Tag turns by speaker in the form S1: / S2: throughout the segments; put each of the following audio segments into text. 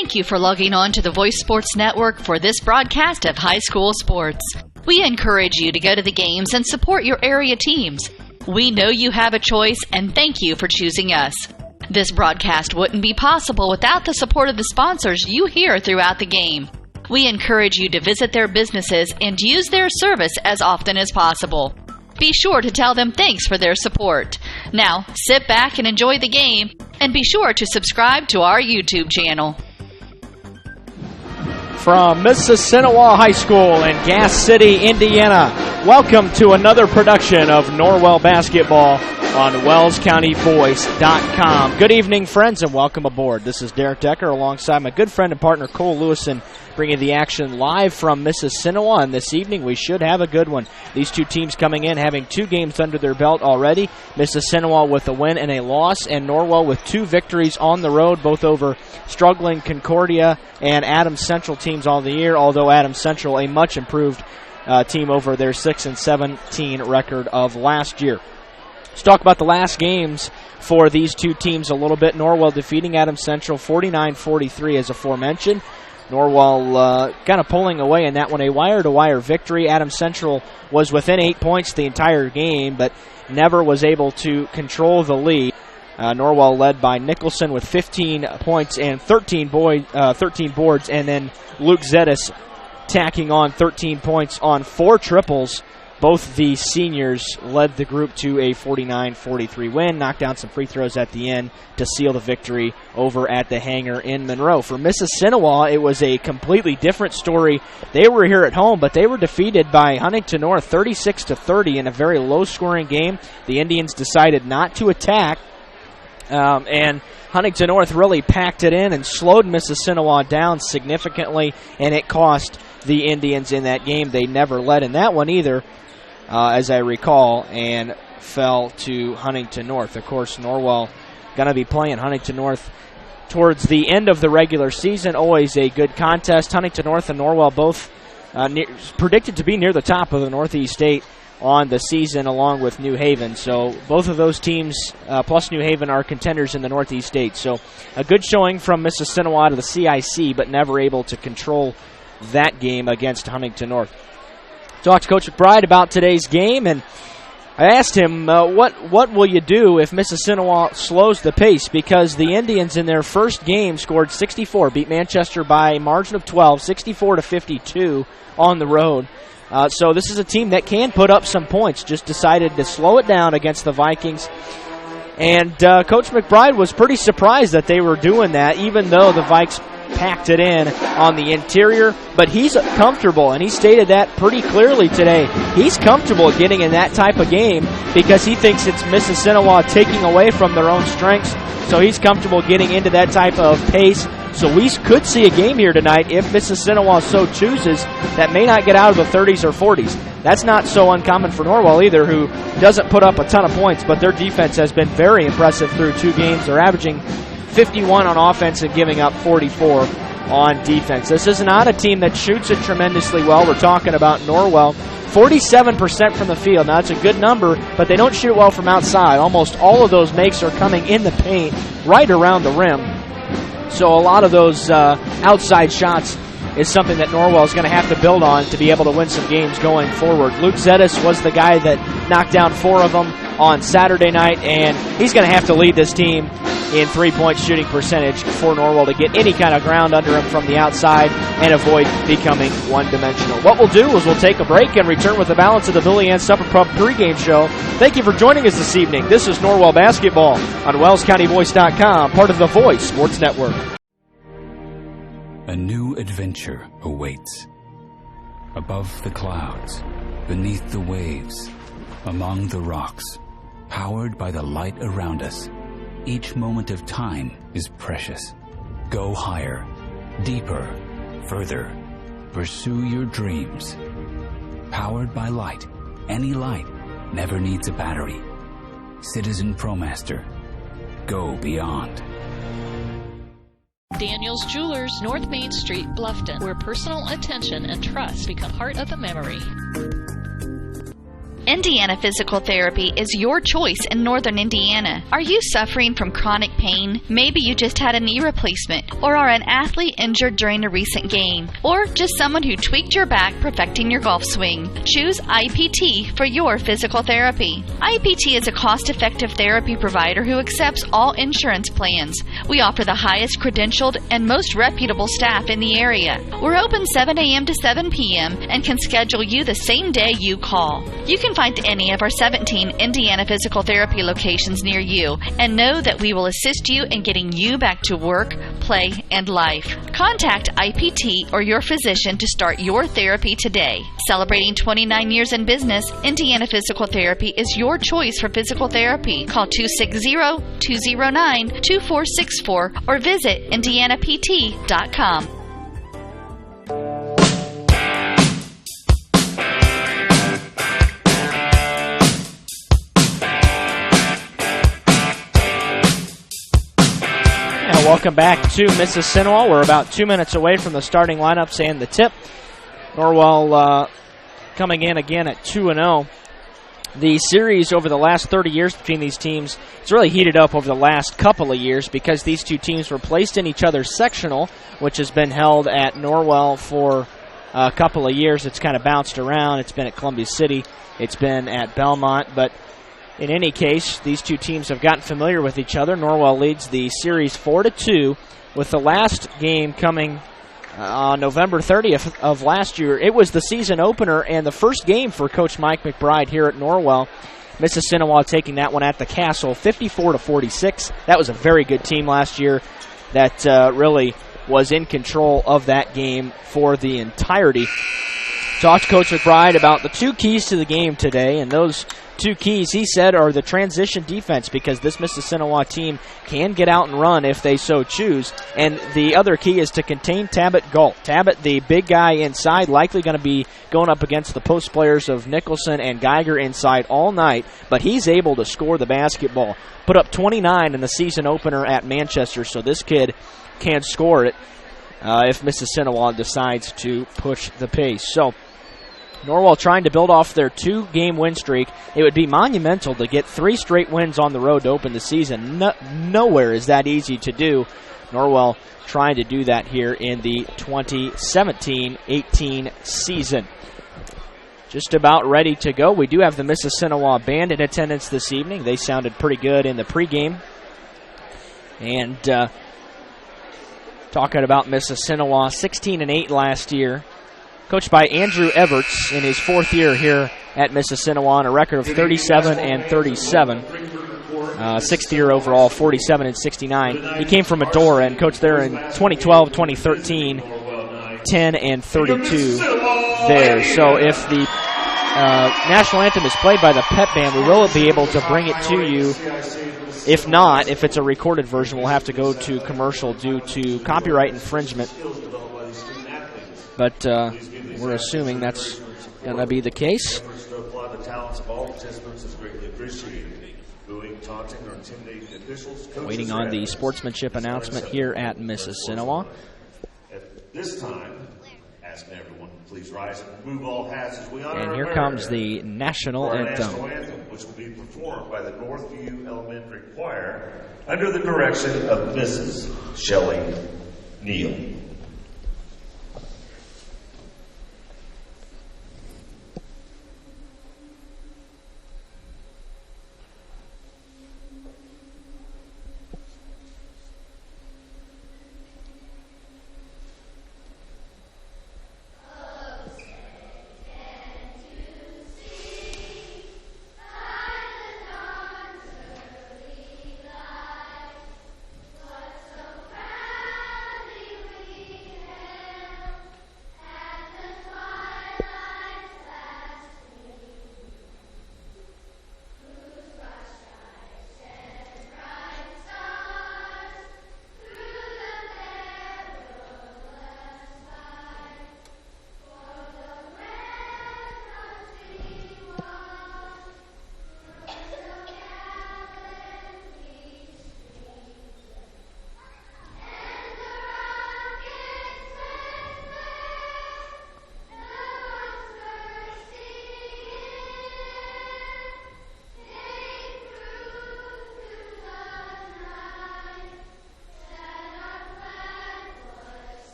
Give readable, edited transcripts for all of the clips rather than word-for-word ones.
S1: Thank you for logging on to the Voice Sports Network for this broadcast of high school sports. We encourage you to go to the games and support your area teams. We know you have a choice, and thank you for choosing us. This broadcast wouldn't be possible without the support of the sponsors you hear throughout the game. We encourage you to visit their businesses and use their service as often as possible. Be sure to tell them thanks for their support. Now, sit back and enjoy the game, and be sure to subscribe to our YouTube channel.
S2: From Mississinewa High School in Gas City, Indiana, welcome to another production of Norwell Basketball on WellsCountyVoice.com. Good evening, friends, and welcome aboard. This is Derek Decker alongside my good friend and partner Cole Lewison, bringing the action live from Mississinewa, and this evening we should have a good one. These two teams coming in having 2 games under their belt already. Mississinewa with a win and a loss, and Norwell with 2 victories on the road, both over struggling Concordia and Adams Central teams all the year, although Adams Central a much improved team over their 6-17 record of last year. Let's talk about the last games for these two teams a little bit. Norwell defeating Adams Central 49-43 as aforementioned. Norwell kind of pulling away in that one, a wire-to-wire victory. Adams Central was within 8 points the entire game, but never was able to control the lead. Norwell led by Nicholson with 15 points and 13 boards, and then Luke Zetis tacking on 13 points on 4 triples. Both the seniors led the group to a 49-43 win, knocked down some free throws at the end to seal the victory over at the hangar in Monroe. For Mississinewa, it was a completely different story. They were here at home, but they were defeated by Huntington North 36-30 in a very low-scoring game. The Indians decided not to attack, and Huntington North really packed it in and slowed Mississinewa down significantly, and it cost the Indians in that game. They never led in that one either, as I recall, and fell to Huntington North. Of course, Norwell going to be playing Huntington North towards the end of the regular season. Always a good contest. Huntington North and Norwell both predicted to be near the top of the Northeast State on the season, along with New Haven. So both of those teams, plus New Haven, are contenders in the Northeast State. So a good showing from Mississinewa to the CIC, but never able to control that game against Huntington North. Talked to Coach McBride about today's game, and I asked him, what will you do if Mississinewa slows the pace? Because the Indians in their first game scored 64, beat Manchester by a margin of 12, 64-52 on the road. So this is a team that can put up some points, just decided to slow it down against the Vikings. And Coach McBride was pretty surprised that they were doing that, even though the Vikes packed it in on the interior. But he's comfortable, and he stated that pretty clearly today. He's comfortable getting in that type of game because he thinks it's Mississinewa taking away from their own strengths. So he's comfortable getting into that type of pace. So we could see a game here tonight if Mississinewa so chooses that may not get out of the 30s or 40s. That's not so uncommon for Norwell either, who doesn't put up a ton of points, but their defense has been very impressive through 2 games. They're averaging 51 on offense and giving up 44 on defense. This is not a team that shoots it tremendously well. We're talking about Norwell. 47% from the field. Now, that's a good number, but they don't shoot well from outside. Almost all of those makes are coming in the paint right around the rim. So a lot of those outside shots is something that Norwell is going to have to build on to be able to win some games going forward. Luke Zetis was the guy that knocked down 4 of them on Saturday night, and he's going to have to lead this team in 3-point shooting percentage for Norwell to get any kind of ground under him from the outside and avoid becoming one-dimensional. What we'll do is we'll take a break and return with the balance of the Billy Ann Supper Pub pregame show. Thank you for joining us this evening. This is Norwell Basketball on WellsCountyVoice.com, part of the Voice Sports Network.
S3: A new adventure awaits. Above the clouds, beneath the waves, among the rocks, powered by the light around us. Each moment of time is precious. Go higher, deeper, further. Pursue your dreams. Powered by light. Any light never needs a battery. Citizen ProMaster. Go beyond.
S4: Daniel's Jewelers, North Main Street, Bluffton, where personal attention and trust become part of the memory.
S1: Indiana Physical Therapy is your choice in Northern Indiana. Are you suffering from chronic pain? Maybe you just had a knee replacement, or are an athlete injured during a recent game, or just someone who tweaked your back perfecting your golf swing. Choose IPT for your physical therapy. IPT is a cost-effective therapy provider who accepts all insurance plans. We offer the highest credentialed and most reputable staff in the area. We're open 7 a.m. to 7 p.m. and can schedule you the same day you call. You can find any of our 17 Indiana Physical Therapy locations near you and know that we will assist you in getting you back to work, play, and life. Contact IPT or your physician to start your therapy today. Celebrating 29 years in business, Indiana Physical Therapy is your choice for physical therapy. Call 260-209-2464 or visit indianapt.com.
S2: Welcome back to Mississinewa. We're about 2 minutes away from the starting lineups and the tip. Norwell coming in again at 2-0. The series over the last 30 years between these teams, it's really heated up over the last couple of years because these two teams were placed in each other's sectional, which has been held at Norwell for a couple of years. It's kind of bounced around. It's been at Columbia City. It's been at Belmont, but in any case, these two teams have gotten familiar with each other. Norwell leads the series 4-2, with the last game coming on November 30th of last year. It was the season opener and the first game for Coach Mike McBride here at Norwell. Mississinewa taking that one at the Castle, 54-46. That was a very good team last year that really was in control of that game for the entirety. Talked to Coach McBride about the two keys to the game today, and those two keys, he said, are the transition defense, because this Mississinewa team can get out and run if they so choose. And the other key is to contain Tabit Galt. Tabit, the big guy inside, likely going to be going up against the post players of Nicholson and Geiger inside all night, but he's able to score the basketball. Put up 29 in the season opener at Manchester, so this kid can score it if Mississinewa decides to push the pace. So Norwell trying to build off their 2-game win streak. It would be monumental to get 3 straight wins on the road to open the season. Nowhere is that easy to do. Norwell trying to do that here in the 2017-18 season. Just about ready to go. We do have the Mississinewa band in attendance this evening. They sounded pretty good in the pregame. And talking about Mississinewa, 16-8 last year. Coached by Andrew Everts in his 4th year here at Mississinewa on a record of 37-37. 6th year overall, 47-69. He came from Medora and coached there in 2012, 2013, 10-32 there. So if the national anthem is played by the pep band, we will be able to bring it to you. If not, if it's a recorded version, we'll have to go to commercial due to copyright infringement. But we're assuming that's going to be the case. Waiting on the sportsmanship announcement here at Mississinewa.
S5: At this time, asking everyone to please rise and remove all hats as we honor
S2: and here comes the national anthem,
S5: which will be performed by the Northview Elementary Choir under the direction of Mrs. Shelley Neal.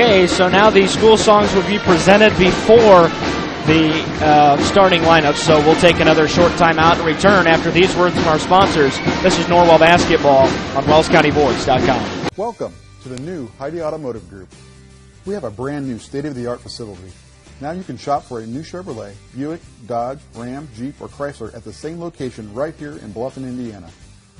S2: Okay, so now the school songs will be presented before the starting lineup, so we'll take another short time out and return after these words from our sponsors. This is Norwell Basketball on WellsCountyVoice.com.
S6: Welcome to the new Heidi Automotive Group. We have a brand new state-of-the-art facility. Now you can shop for a new Chevrolet, Buick, Dodge, Ram, Jeep, or Chrysler at the same location right here in Bluffton, Indiana.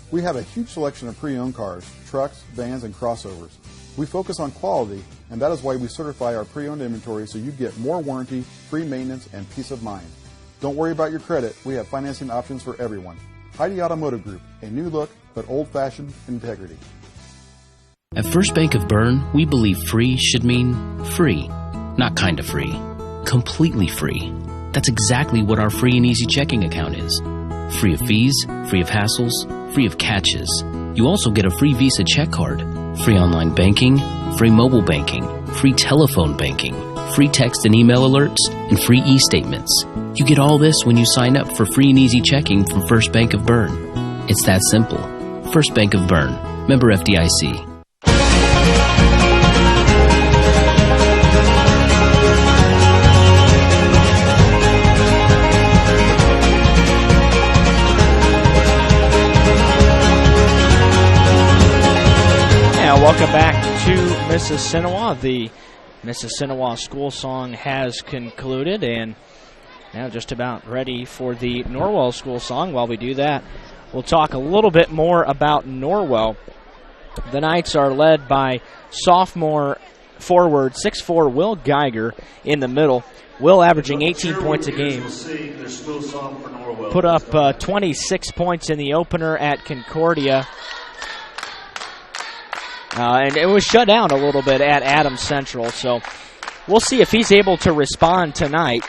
S6: We have a huge selection of pre-owned cars, trucks, vans, and crossovers. We focus on quality, and that is why we certify our pre-owned inventory so you get more warranty, free maintenance, and peace of mind. Don't worry about your credit. We have financing options for everyone. Heidi Automotive Group, a new look, but old-fashioned integrity.
S7: At First Bank of Bern, we believe free should mean free. Not kind of free. Completely free. That's exactly what our free and easy checking account is. Free of fees, free of hassles, free of catches. You also get a free Visa check card, free online banking, free mobile banking, free telephone banking, free text and email alerts, and free e-statements. You get all this when you sign up for free and easy checking from First Bank of Bern. It's that simple. First Bank of Bern. Member FDIC.
S2: Welcome back to Mississinewa. The Mississinewa school song has concluded, and now just about ready for the Norwell school song. While we do that, we'll talk a little bit more about Norwell. The Knights are led by sophomore forward 6'4" Will Geiger in the middle. Will averaging 18 points a game. Put up 26 points in the opener at Concordia. And it was shut down a little bit at Adams Central, so we'll see if he's able to respond tonight.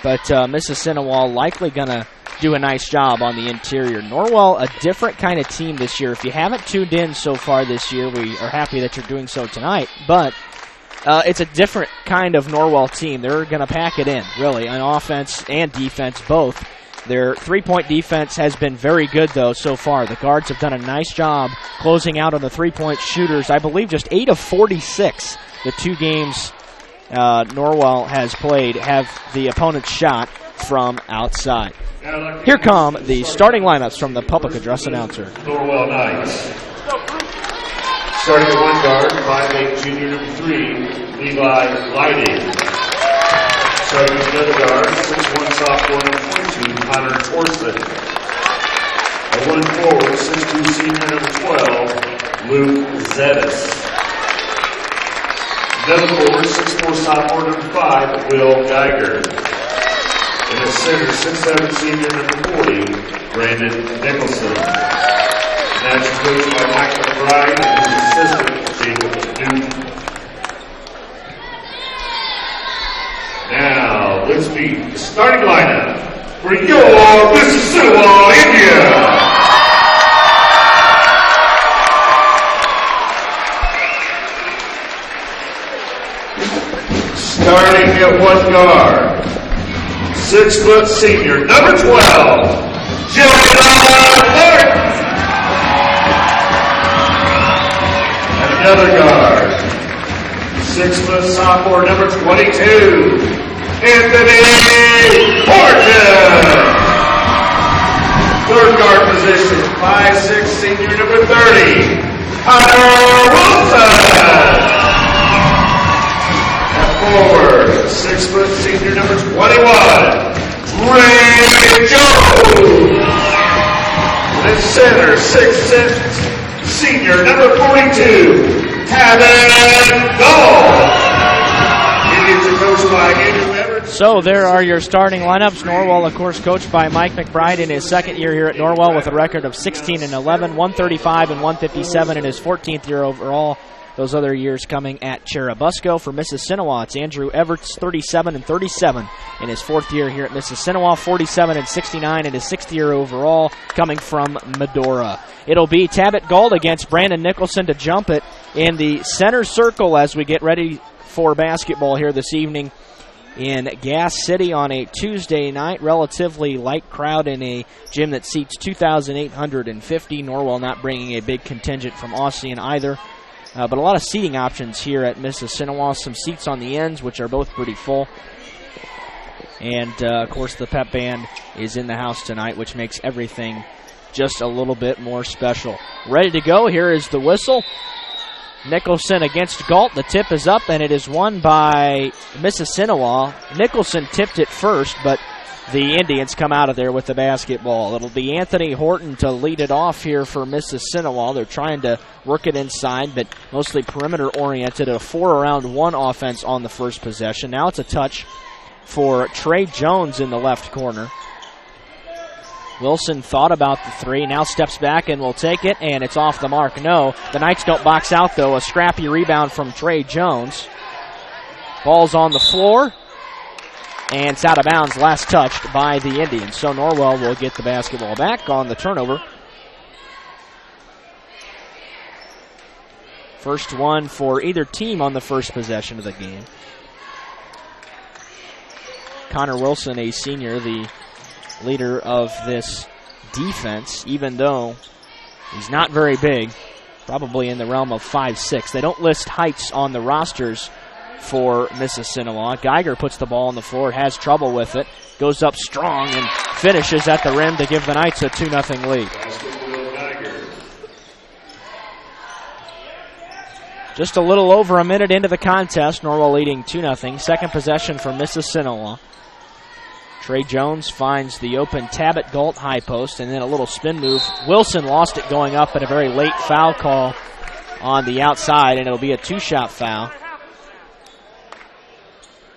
S2: But Mississinewa likely going to do a nice job on the interior. Norwell, a different kind of team this year. If you haven't tuned in so far this year, we are happy that you're doing so tonight. But it's a different kind of Norwell team. They're going to pack it in, really, on offense and defense, both. Their three-point defense has been very good, though, so far. The guards have done a nice job closing out on the three-point shooters. I believe just 8 of 46, the two games Norwell has played, have the opponent's shot from outside. Here come the starting lineups from the public address announcer.
S5: Norwell Knights. Starting at one guard, 5'8" junior number 3, Levi Lighting. Starting at another guard, 6'1" sophomore number 22, Connor Torson. At one forward, 6'2" senior number 12, Luke Zetis. Another forward, 6'4" sophomore number 5, Will Geiger. And at center, 6'7" senior number 40, Brandon Nicholson. Match coached by Mike McBride and his assistant, Jacob Newton. Now, let's meet the starting lineup for your Mississinewa, India. Starting at one guard, 6' senior, number 12, Jonah Clark. And another guard, 6' sophomore, number 22, Anthony Horton. Third guard position, 5'6" senior, number 30, Connor Wilson. Forward, 6' senior number 21, Ray Jones. And center, 6' senior number 42, Kevin Gold. Indians are coached by Andrew Everett.
S2: So there are your starting lineups. Norwell, of course, coached by Mike McBride in his second year here at Norwell with a record of 16-11, 135 and 157 in his 14th year overall. Those other years coming at Cherubusco. For Mississinewa, it's Andrew Everts, 37-37 in his fourth year here at Mississinewa, 47-69 in his sixth year overall, coming from Medora. It'll be Tabit Gold against Brandon Nicholson to jump it in the center circle as we get ready for basketball here this evening in Gas City on a Tuesday night. Relatively light crowd in a gym that seats 2,850. Norwell not bringing a big contingent from Ossian either. But a lot of seating options here at Mississinewa. Some seats on the ends, which are both pretty full. And, of course, the pep band is in the house tonight, which makes everything just a little bit more special. Ready to go. Here is the whistle. Nicholson against Galt. The tip is up, and it is won by Mississinewa. Nicholson tipped it first, but the Indians come out of there with the basketball. It'll be Anthony Horton to lead it off here for Mississinewa. They're trying to work it inside, but mostly perimeter-oriented. A 4-around-1 offense on the first possession. Now it's a touch for Trey Jones in the left corner. Wilson thought about the three, now steps back and will take it, and it's off the mark. No, the Knights don't box out, though. A scrappy rebound from Trey Jones. Ball's on the floor, and it's out of bounds, last touched by the Indians. So Norwell will get the basketball back on the turnover. First one for either team on the first possession of the game. Connor Wilson, a senior, the leader of this defense, even though he's not very big, probably in the realm of 5'6". They don't list heights on the rosters for Mississinewa. Geiger puts the ball on the floor, has trouble with it, goes up strong and finishes at the rim to give the Knights a 2-0 lead. Just a little over a minute into the contest, Norwell leading 2-0. Second possession for Mississinewa. Trey Jones finds the open Tabit Galt high post, and then a little spin move. Wilson lost it going up, and a very late foul call on the outside, and it'll be a 2-shot foul.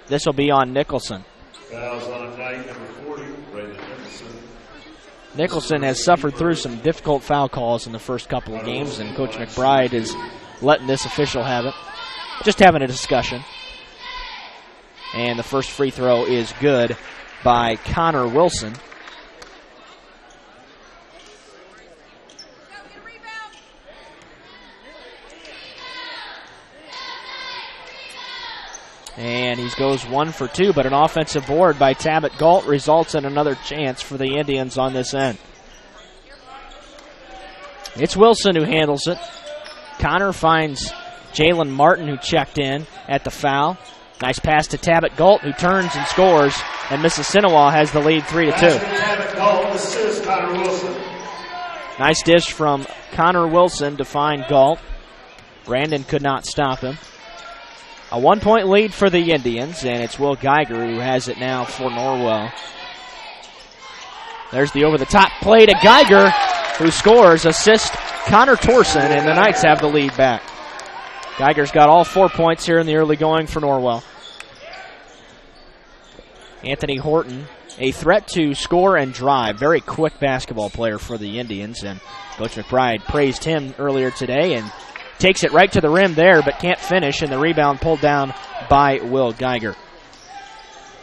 S2: This will be on Nicholson.
S5: Fouls on night number 40, Brandon Nicholson.
S2: Nicholson has suffered through some difficult foul calls in the first couple of games, and Coach McBride is letting this official have it. Just having a discussion. And the first free throw is good by Connor Wilson. And he goes 1 for 2, but an offensive board by Tabit Galt results in another chance for the Indians on this end. It's Wilson who handles it. Connor finds Jalen Martin, who checked in at the foul. Nice pass to Tabit Galt, who turns and scores, and Mississinewa has the lead 3-2.
S5: Tabit Galt, assist Connor Wilson.
S2: Nice dish from Connor Wilson to find Galt. Brandon could not stop him. A 1-point lead for the Indians, and it's Will Geiger who has it now for Norwell. There's the over-the-top play to Geiger, who scores, assist Connor Torson, and the Knights have the lead back. Geiger's got all 4 points here in the early going for Norwell. Anthony Horton, a threat to score and drive. Very quick basketball player for the Indians, and Coach McBride praised him earlier today and takes it right to the rim there, but can't finish, and the rebound pulled down by Will Geiger.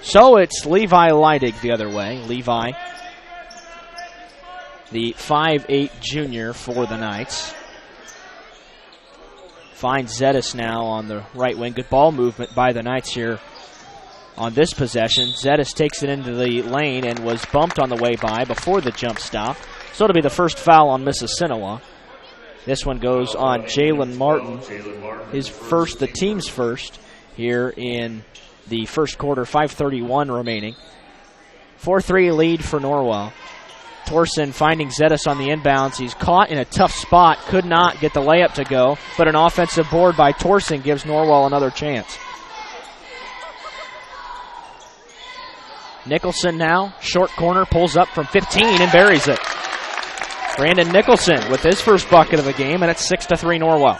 S2: So it's Levi Leidig the other way. Levi, the 5'8 junior for the Knights. Finds Zetas now on the right wing. Good ball movement by the Knights here on this possession. Zetas takes it into the lane and was bumped on the way by before the jump stop. So it'll be the first foul on Mississinewa. This one goes on Jalen Martin. His first, the team's first, here in the first quarter, 5:31 remaining. 4-3 lead for Norwell. Torson finding Zetas on the inbounds. He's caught in a tough spot, could not get the layup to go, but an offensive board by Torson gives Norwell another chance. Nicholson now, short corner, pulls up from 15 and buries it. Brandon Nicholson with his first bucket of the game, and it's 6-3 Norwell.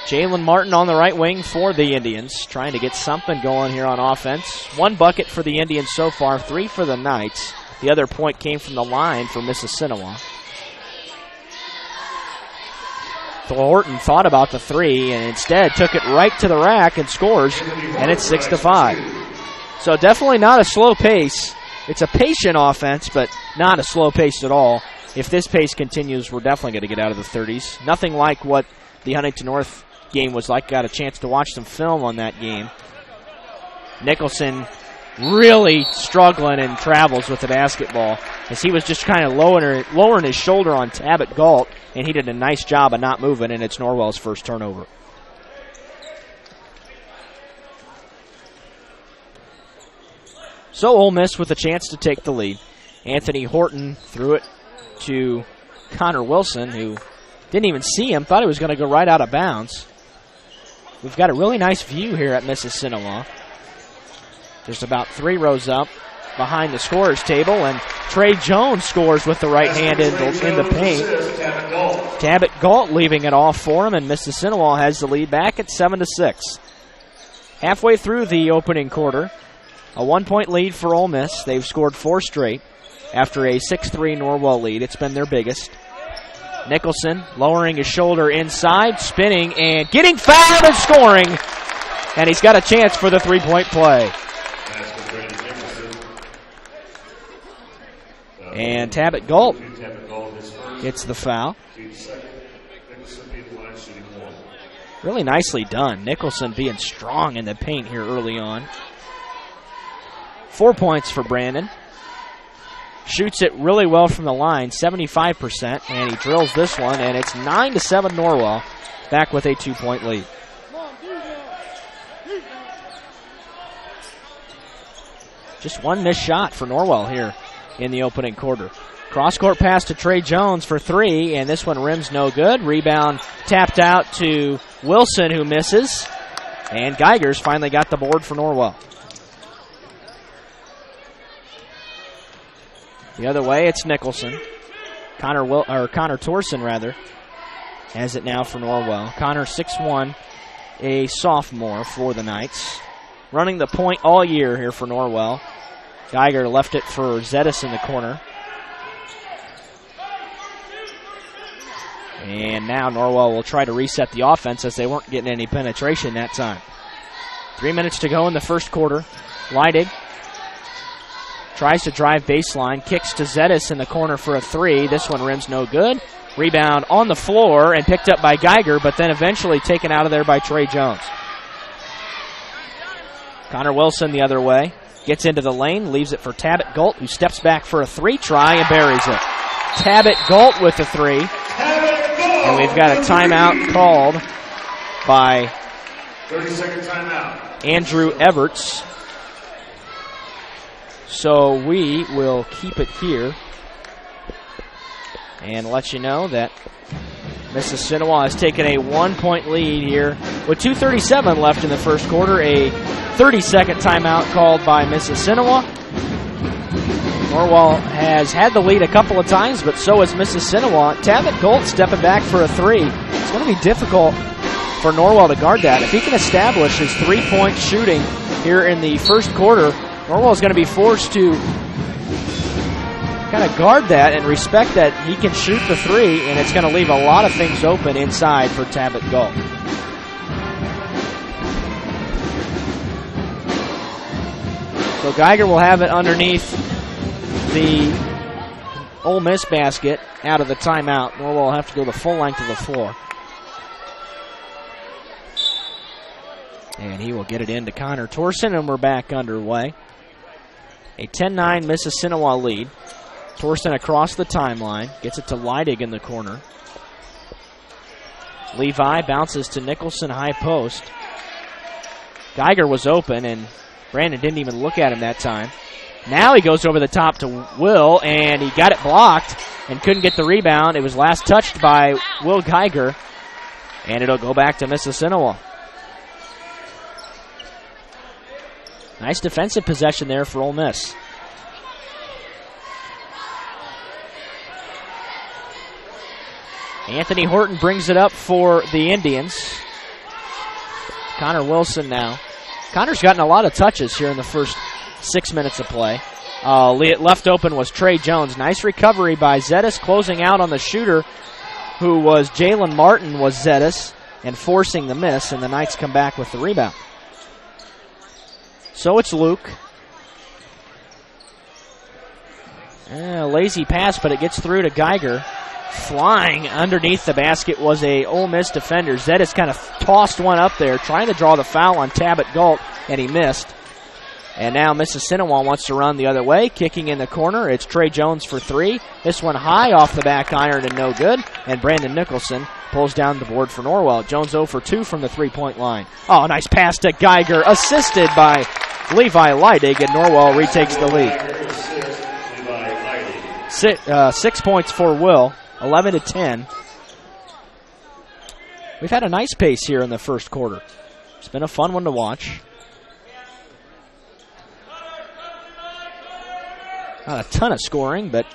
S2: Jalen Martin on the right wing for the Indians, trying to get something going here on offense. 1 bucket for the Indians so far, 3 for the Knights. The other point came from the line for Mississinewa. Horton thought about the 3 and instead took it right to the rack and scores, and it's 6-5. So definitely not a slow pace. It's a patient offense, but not a slow pace at all. If this pace continues, we're definitely going to get out of the 30s. Nothing like what the Huntington North game was like. Got a chance to watch some film on that game. Nicholson really struggling in travels with the basketball as he was just kind of lowering his shoulder on Tabit Galt, and he did a nice job of not moving, and it's Norwell's first turnover. So Ole Miss with a chance to take the lead. Anthony Horton threw it to Connor Wilson, who didn't even see him, thought he was going to go right out of bounds. We've got a really nice view here at Mississinewa. There's about 3 rows up behind the scorer's table, and Trey Jones scores with the right hand in the paint. Tabit Galt leaving it off for him, and Mississinewa has the lead back at 7-6. Halfway through the opening quarter, a 1-point lead for Ole Miss. They've scored 4 straight after a 6-3 Norwell lead. It's been their biggest. Nicholson lowering his shoulder inside, spinning, and getting fouled and scoring. And he's got a chance for the 3-point play. And Tabit Galt gets the foul. Really nicely done. Nicholson being strong in the paint here early on. 4 points for Brandon. Shoots it really well from the line, 75%, and he drills this one, and it's 9-7 Norwell, back with a 2-point lead. Just one missed shot for Norwell here in the opening quarter. Cross-court pass to Trey Jones for 3, and this one rims no good. Rebound tapped out to Wilson, who misses, and Geiger's finally got the board for Norwell. The other way, it's Nicholson. Connor Torson, rather, has it now for Norwell. Connor, 6'1", a sophomore for the Knights. Running the point all year here for Norwell. Geiger left it for Zetis in the corner. And now Norwell will try to reset the offense as they weren't getting any penetration that time. 3 minutes to go in the first quarter. Leidig tries to drive baseline, kicks to Zetis in the corner for a 3. This one rims no good. Rebound on the floor and picked up by Geiger, but then eventually taken out of there by Trey Jones. Connor Wilson the other way. Gets into the lane, leaves it for Tabit Galt, who steps back for a 3 try and buries it. Tabit Galt with the 3. And we've got a timeout called by
S5: 30-second timeout.
S2: Andrew Everts. So we will keep it here and let you know that Mississinewa has taken a 1-point lead here with 2:37 left in the first quarter. A 30-second timeout called by Mississinewa. Norwell has had the lead a couple of times, but so has Mississinewa. Tabit Galt stepping back for a 3. It's going to be difficult for Norwell to guard that. If he can establish his 3-point shooting here in the first quarter, Norwell is going to be forced to kind of guard that and respect that he can shoot the 3, and it's going to leave a lot of things open inside for Tabit Galt. So Geiger will have it underneath the Ole Miss basket out of the timeout. Norwell will have to go the full length of the floor. And he will get it into Connor Torson, and we're back underway. A 10-9 Mississinewa lead. Torson across the timeline. Gets it to Leidig in the corner. Levi bounces to Nicholson, high post. Geiger was open, and Brandon didn't even look at him that time. Now he goes over the top to Will, and he got it blocked and couldn't get the rebound. It was last touched by Will Geiger, and it'll go back to Mississinewa. Nice defensive possession there for Ole Miss. Anthony Horton brings it up for the Indians. Connor Wilson now. Connor's gotten a lot of touches here in the first 6 minutes of play. Left open was Trey Jones. Nice recovery by Zetis, closing out on the shooter, who was Jalen Martin, was Zetis, and forcing the miss, and the Knights come back with the rebound. So it's Luke. Lazy pass, but it gets through to Geiger. Flying underneath the basket was a Ole Miss defender. Zetis kind of tossed one up there, trying to draw the foul on Tabit Galt, and he missed. And now Mississinewa wants to run the other way. Kicking in the corner, it's Trey Jones for three. This one high off the back iron and no good. And Brandon Nicholson pulls down the board for Norwell. Jones 0 for 2 from the three-point line. Oh, nice pass to Geiger, assisted by Levi Leidig, and Norwell retakes the lead. 6 points for Will, 11-10. We've had a nice pace here in the first quarter. It's been a fun one to watch. Not a ton of scoring, but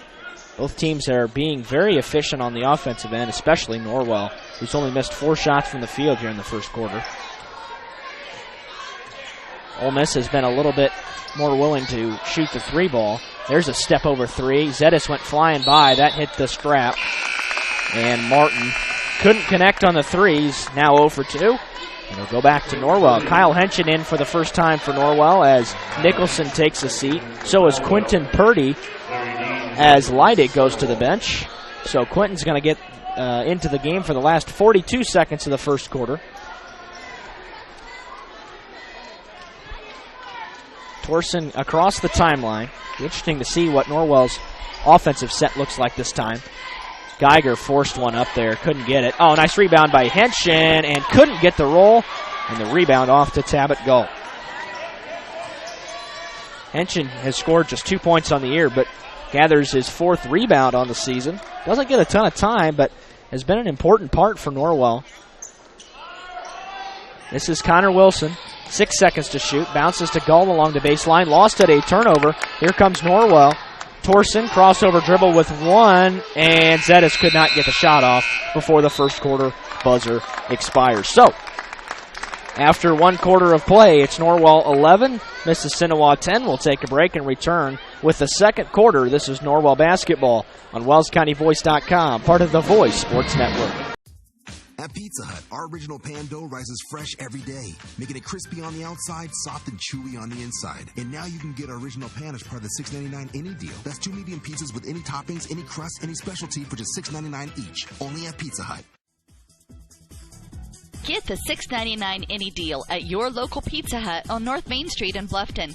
S2: both teams are being very efficient on the offensive end, especially Norwell, who's only missed 4 shots from the field here in the first quarter. Ole Miss has been a little bit more willing to shoot the three ball. There's a step over three. Zetas went flying by. That hit the strap. And Martin couldn't connect on the threes. Now 0 for 2. And it'll go back to Norwell. Kyle Henschen in for the first time for Norwell as Nicholson takes a seat. So is Quentin Purdy as Leidig goes to the bench. So Quentin's going to get into the game for the last 42 seconds of the first quarter. Torsen across the timeline. Interesting to see what Norwell's offensive set looks like this time. Geiger forced one up there, couldn't get it. Oh, nice rebound by Henschen, and couldn't get the roll. And the rebound off to Tabit Galt. Henschen has scored just 2 points on the year, but gathers his 4th rebound on the season. Doesn't get a ton of time, but has been an important part for Norwell. This is Connor Wilson. 6 seconds to shoot. Bounces to Galt along the baseline. Lost at a turnover. Here comes Norwell. Torsen, crossover dribble with one, and Zetas could not get the shot off before the first quarter buzzer expires. So, after 1 quarter of play, it's Norwell 11, Mississinewa 10. We'll take a break and return with the second quarter. This is Norwell basketball on WellsCountyVoice.com, part of the Voice Sports Network.
S8: At Pizza Hut, our original pan dough rises fresh every day, making it crispy on the outside, soft and chewy on the inside. And now you can get our original pan as part of the $6.99 any deal. That's 2 medium pizzas with any toppings, any crust, any specialty for just $6.99 each. Only at Pizza Hut.
S1: Get the $6.99 any deal at your local Pizza Hut on North Main Street in Bluffton.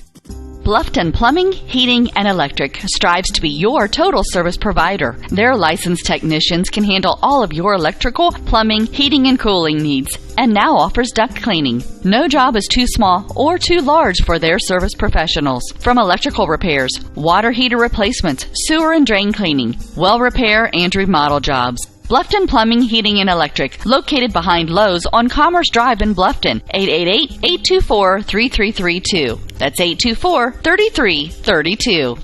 S1: Bluffton Plumbing, Heating, and Electric strives to be your total service provider. Their licensed technicians can handle all of your electrical, plumbing, heating, and cooling needs, and now offers duct cleaning. No job is too small or too large for their service professionals. From electrical repairs, water heater replacements, sewer and drain cleaning, well repair, and remodel jobs. Bluffton Plumbing, Heating, and Electric, located behind Lowe's on Commerce Drive in Bluffton, 888-824-3332. That's 824-3332.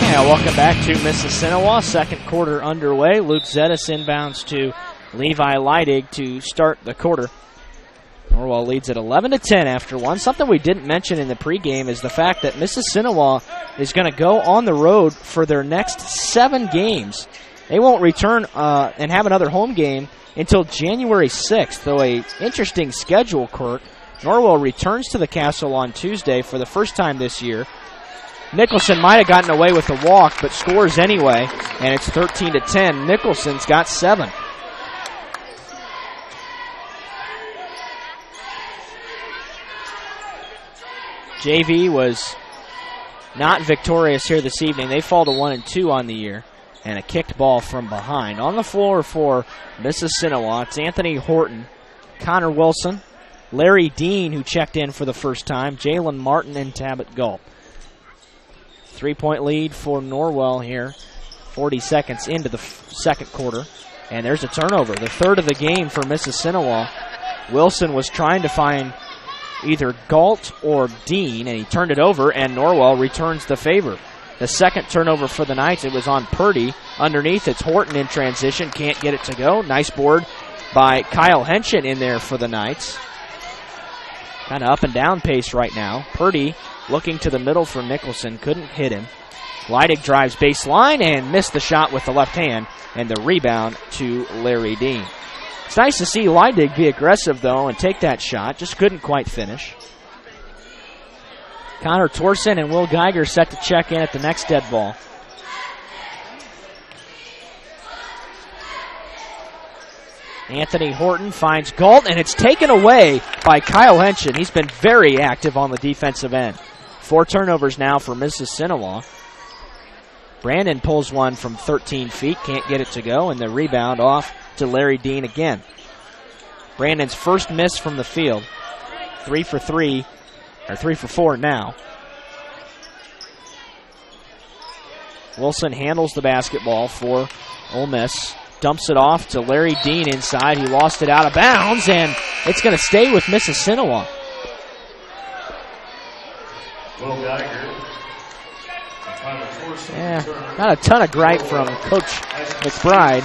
S2: Yeah, welcome back to Mississinewa. Second quarter underway. Luke Zetas inbounds to Levi Leidig to start the quarter. Norwell leads at 11-10 after one. Something we didn't mention in the pregame is the fact that Mississinewa is going to go on the road for their next 7 games. They won't return and have another home game until January 6th, though a interesting schedule, Kurt. Norwell returns to the Castle on Tuesday for the first time this year. Nicholson might have gotten away with the walk, but scores anyway, and it's 13-10. Nicholson's got 7. JV was not victorious here this evening. They fall to 1-2 on the year, and a kicked ball from behind. On the floor for Mississinewa, it's Anthony Horton, Connor Wilson, Larry Dean, who checked in for the first time, Jalen Martin, and Tabit Galt. 3-point lead for Norwell here, 40 seconds into the second quarter. And there's a turnover, the third of the game for Mississinewa. Wilson was trying to find either Galt or Dean, and he turned it over, and Norwell returns the favor. The second turnover for the Knights, it was on Purdy. Underneath, it's Horton in transition, can't get it to go. Nice board by Kyle Henschen in there for the Knights. Kind of up and down pace right now. Purdy looking to the middle for Nicholson, couldn't hit him. Leidig drives baseline and missed the shot with the left hand, and the rebound to Larry Dean. It's nice to see Leidig be aggressive, though, and take that shot. Just couldn't quite finish. Connor Torsen and Will Geiger set to check in at the next dead ball. Anthony Horton finds Galt, and it's taken away by Kyle Henshin. He's been very active on the defensive end. 4 turnovers now for Mississinewa. Brandon pulls one from 13 feet, can't get it to go, and the rebound off to Larry Dean again. Brandon's first miss from the field. 3 for 4 now. Wilson handles the basketball for Ole Miss. Dumps it off to Larry Dean inside. He lost it out of bounds, and it's going to stay with Mississinewa.
S5: Will Geiger.
S2: Not a ton of gripe from Coach McBride.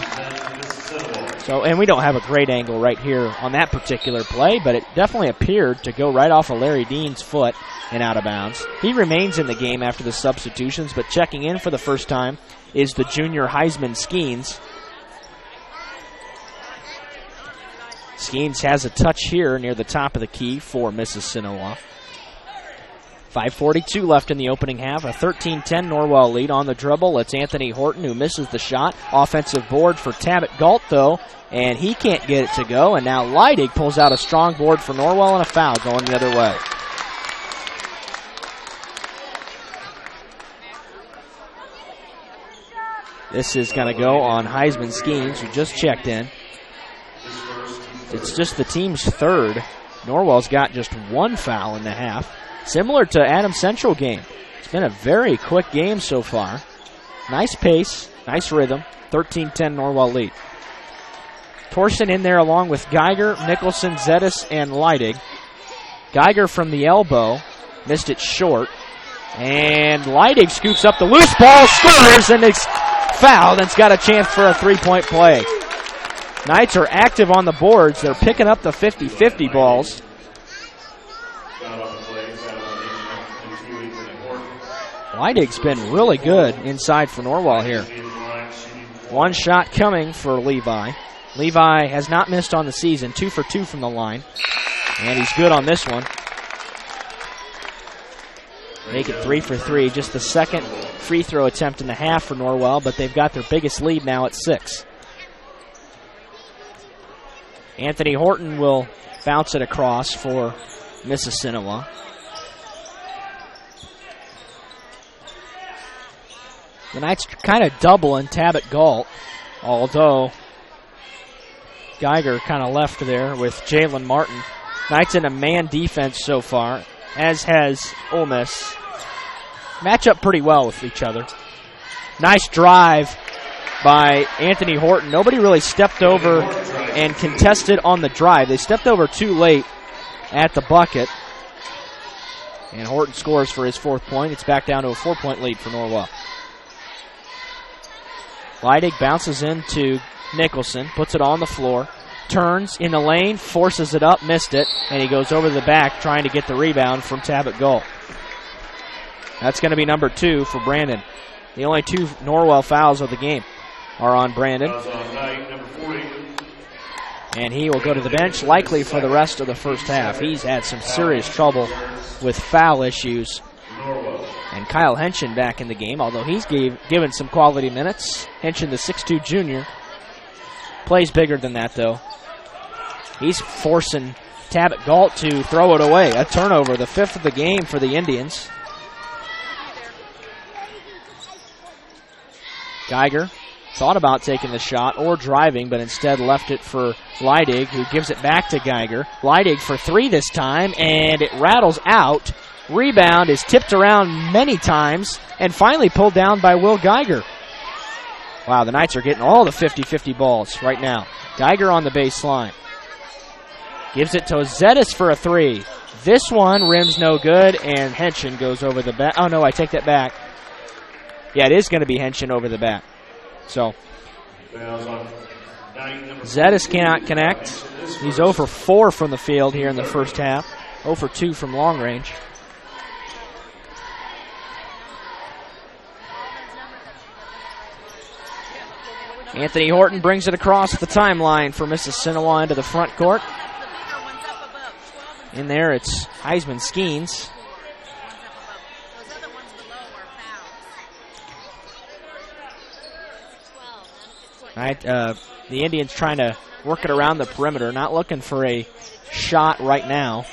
S2: So, and we don't have a great angle right here on that particular play, but it definitely appeared to go right off of Larry Dean's foot and out of bounds. He remains in the game after the substitutions, but checking in for the first time is the junior Heisman Skeens. Skeens has a touch here near the top of the key for Mississinewa. 5:42 left in the opening half. A 13-10 Norwell lead on the dribble. It's Anthony Horton who misses the shot. Offensive board for Tabit Galt, though, and he can't get it to go. And now Leidig pulls out a strong board for Norwell and a foul going the other way. This is going to go on Heisman Skeens, who just checked in. It's just the team's third. Norwell's got just 1 foul in the half. Similar to Adams Central game. It's been a very quick game so far. Nice pace, nice rhythm. 13-10 Norwell lead. Torsen in there along with Geiger, Nicholson, Zetis, and Leidig. Geiger from the elbow. Missed it short. And Leidig scoops up the loose ball, scores, and it's fouled, and it's got a chance for a 3-point play. Knights are active on the boards. They're picking up the 50-50 balls. Leidig's been really good inside for Norwell here. 1 shot coming for Levi. Levi has not missed on the season. 2 for 2 from the line. And he's good on this one. Make it 3 for 3. Just the second free throw attempt in the half for Norwell, but they've got their biggest lead now at 6. Anthony Horton will bounce it across for Mississinewa. The Knights kind of doubling Tabit Galt, although Geiger kind of left there with Jalen Martin. Knights in a man defense so far, as has Ole Miss. Match up pretty well with each other. Nice drive by Anthony Horton. Nobody really stepped over and contested on the drive. They stepped over too late at the bucket. And Horton scores for his 4th point. It's back down to a 4-point lead for Norwell. Leidig bounces into Nicholson, puts it on the floor, turns in the lane, forces it up, missed it, and he goes over the back trying to get the rebound from Tabit Galt. That's going to be number 2 for Brandon. The only 2 Norwell fouls of the game are on Brandon. And he will go to the bench, likely for the rest of the first half. He's had some serious trouble with foul issues. And Kyle Henshin back in the game, although he's given some quality minutes. Henshin, the 6'2 junior, plays bigger than that, though. He's forcing Tabit Galt to throw it away. A turnover, the 5th of the game for the Indians. Geiger thought about taking the shot or driving, but instead left it for Leidig, who gives it back to Geiger. Leidig for 3 this time, and it rattles out. Rebound is tipped around many times and finally pulled down by Will Geiger. Wow, the Knights are getting all the 50-50 balls right now. Geiger on the baseline. Gives it to Zetis for a 3. This one rims no good, and Henshin goes over the back. Oh, no, I take that back. Yeah, it is going to be Henshin over the back. So, Zetis cannot connect. He's 0 for 4 from the field here in the first half. 0 for 2 from long range. Anthony Horton brings it across the timeline for Mississinewa into the front court. In there, it's Heisman Skeens. The Indians trying to working around the perimeter, not looking for a shot right now.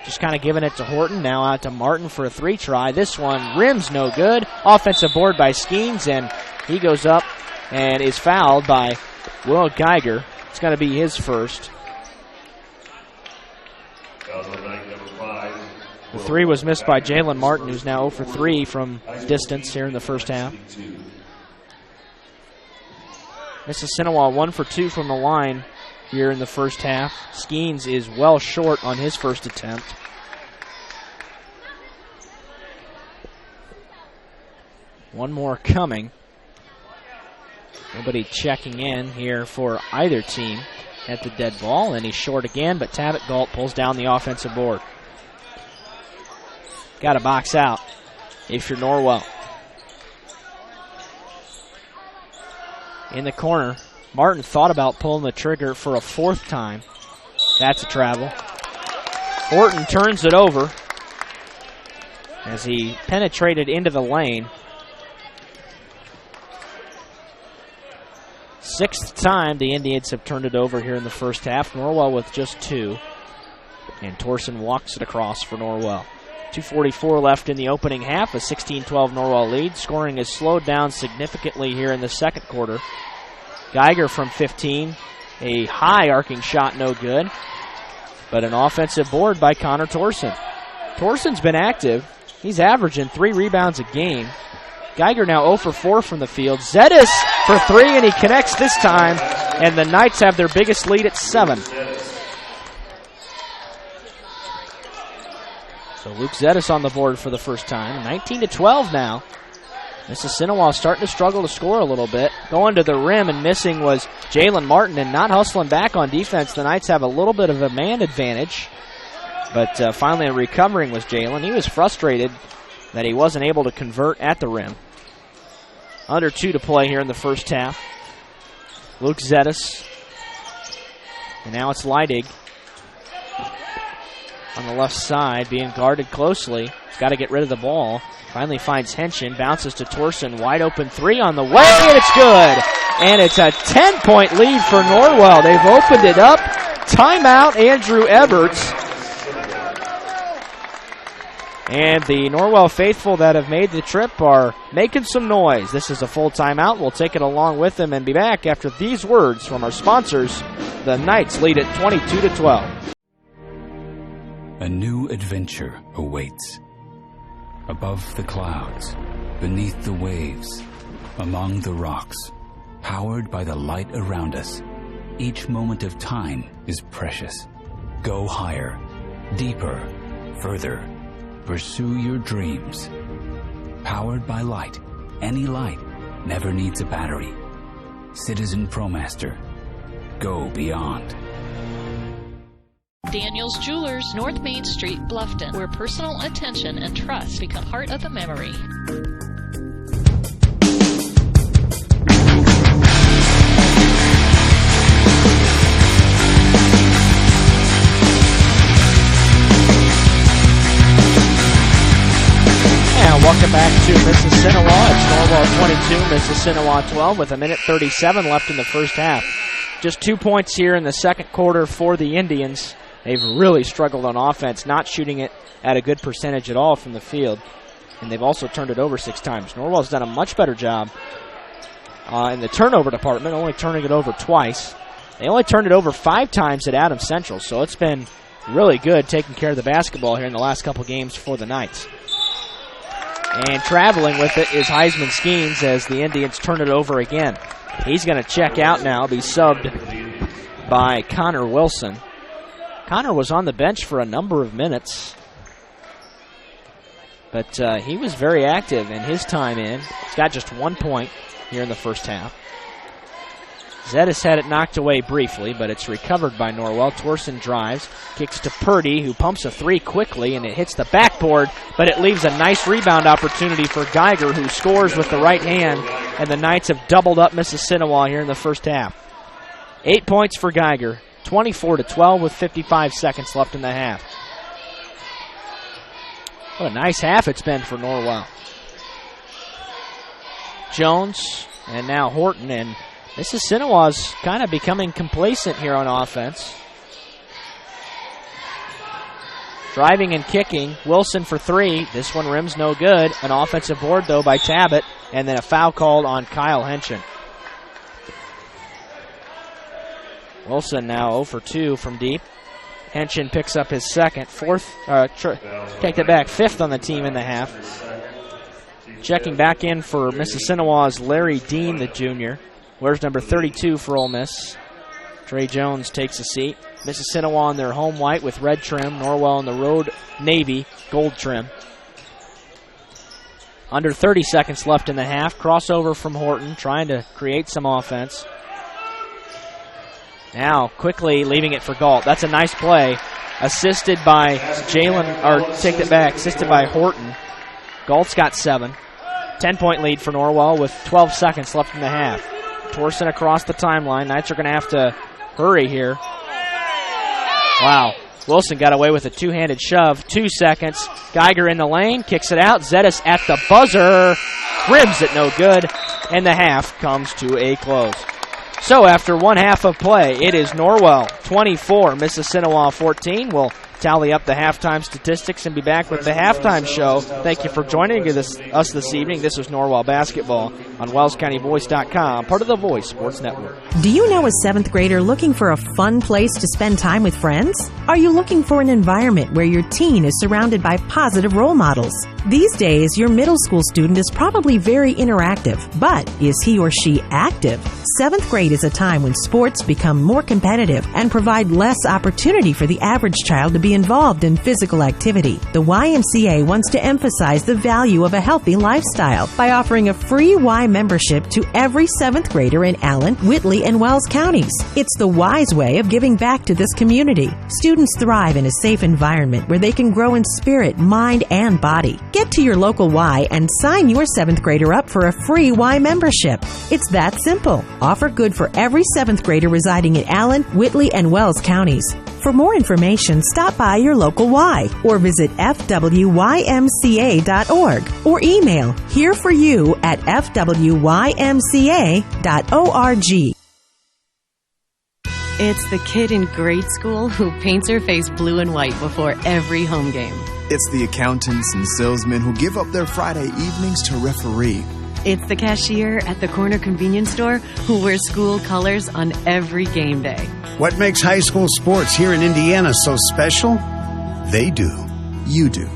S2: Just kind of giving it to Horton. Now out to Martin for a 3-try. This one rims no good. Offensive board by Skeens, and he goes up and is fouled by Will Geiger. It's going to be his first. The 3 was missed by Jalen Martin, who's now 0 for 3 from distance here in the first half. Mississinewa 1 for 2 from the line here in the first half. Skeens is well short on his first attempt. One more coming. Nobody checking in here for either team at the dead ball, and he's short again, but Tabit Galt pulls down the offensive board. Got to box out if you're Norwell. In the corner, Martin thought about pulling the trigger for a 4th time. That's a travel. Horton turns it over as he penetrated into the lane. 6th time the Indians have turned it over here in the first half. Norwell with just 2. And Torsen walks it across for Norwell. 2:44 left in the opening half, a 16-12 Norwell lead. Scoring has slowed down significantly here in the second quarter. Geiger from 15, a high arcing shot, no good. But an offensive board by Connor Torsen. Torsen's been active. He's averaging 3 rebounds a game. Geiger now 0 for 4 from the field. Zetis for 3, and he connects this time. And the Knights have their biggest lead at 7. So Luke Zetis on the board for the first time. 19-12 now. Mississinewa starting to struggle to score a little bit. Going to the rim and missing was Jalen Martin, and not hustling back on defense. The Knights have a little bit of a man advantage. But finally recovering was Jalen. He was frustrated that he wasn't able to convert at the rim. Under 2 to play here in the first half. Luke Zetis. And now it's Leidig on the left side, being guarded closely. He's got to get rid of the ball. Finally finds Henshin, bounces to Torsen, wide open 3 on the way, and it's good. And it's a 10-point lead for Norwell. They've opened it up. Timeout, Andrew Everts. And the Norwell faithful that have made the trip are making some noise. This is a full timeout. We'll take it along with them and be back after these words from our sponsors. The Knights lead at 22-12.
S3: A new adventure awaits. Above the clouds, beneath the waves, among the rocks, powered by the light around us, each moment of time is precious. Go higher, deeper, further. Pursue your dreams. Powered by light. Any light never needs a battery. Citizen ProMaster. Go beyond.
S4: Daniel's Jewelers, North Main Street, Bluffton, where personal attention and trust become part of the memory.
S2: And welcome back to Mississinewa. It's Norwell 22, Mississinewa 12 with 1:37 left in the first half. Just 2 points here in the second quarter for the Indians. They've really struggled on offense, not shooting it at a good percentage at all from the field. And they've also turned it over 6 times. Norwell's done a much better job in the turnover department, only turning it over twice. They only turned it over 5 times at Adams Central, so it's been really good taking care of the basketball here in the last couple games for the Knights. And traveling with it is Heisman Skeens as the Indians turn it over again. He's going to check out now, be subbed by Connor Wilson. Connor was on the bench for a number of minutes, but he was very active in his time in. He's got just 1 point here in the first half. Zetis had it knocked away briefly, but it's recovered by Norwell. Torsen drives, kicks to Purdy, who pumps a 3 quickly, and it hits the backboard, but it leaves a nice rebound opportunity for Geiger, who scores with the right hand, and the Knights have doubled up Mississinewa here in the first half. 8 points for Geiger, 24-12 with 55 seconds left in the half. What a nice half it's been for Norwell. Jones, and now Horton, and Mississinewa's kind of becoming complacent here on offense. Driving and kicking. Wilson for three. This one rims no good. An offensive board, though, by Tabbitt, and then a foul called on Kyle Henshin. Wilson now 0 for 2 from deep. Henshin picks up his second. Fifth on the team in the half. Checking back in for Mississinewa's Larry Dean, the junior. Wears number 32 for Ole Miss. Trey Jones takes a seat. Mississinewa on their home white with red trim. Norwell on the road navy, gold trim. Under 30 seconds left in the half. Crossover from Horton, trying to create some offense. Now quickly leaving it for Galt. That's a nice play. Assisted by assisted by Horton. Galt's got 7. 10-point lead for Norwell with 12 seconds left in the half. Torsen across the timeline. Knights are going to have to hurry here. Wow. Wilson got away with a two-handed shove. 2 seconds. Geiger in the lane. Kicks it out. Zetas at the buzzer. Rims it no good. And the half comes to a close. So after one half of play, it is Norwell 24, Mississinewa 14. We'll tally up the halftime statistics and be back with the halftime show. Thank you for joining us this evening. This is Norwell Basketball on WellsCountyVoice.com, part of the Voice Sports Network.
S9: Do you know a 7th grader looking for a fun place to spend time with friends? Are you looking for an environment where your teen is surrounded by positive role models? These days, your middle school student is probably very interactive, but is he or she active? 7th grade is a time when sports become more competitive and provide less opportunity for the average child to be involved in physical activity. The YMCA wants to emphasize the value of a healthy lifestyle by offering a free Y membership to every 7th grader in Allen, Whitley, and Wells counties. It's the wise way of giving back to this community. Students thrive in a safe environment where they can grow in spirit, mind, and body. Get to your local Y and sign your 7th grader up for a free Y membership. It's that simple. Offer good for every 7th grader residing in Allen, Whitley, and Wells counties. For more information, stop by your local Y or visit fwymca.org or email hereforyou@fwymca.org.
S10: It's the kid in grade school who paints her face blue and white before every home game.
S11: It's the accountants and salesmen who give up their Friday evenings to referee.
S10: It's the cashier at the corner convenience store who wears school colors on every game day.
S12: What makes high school sports here in Indiana so special? They do.
S11: You do.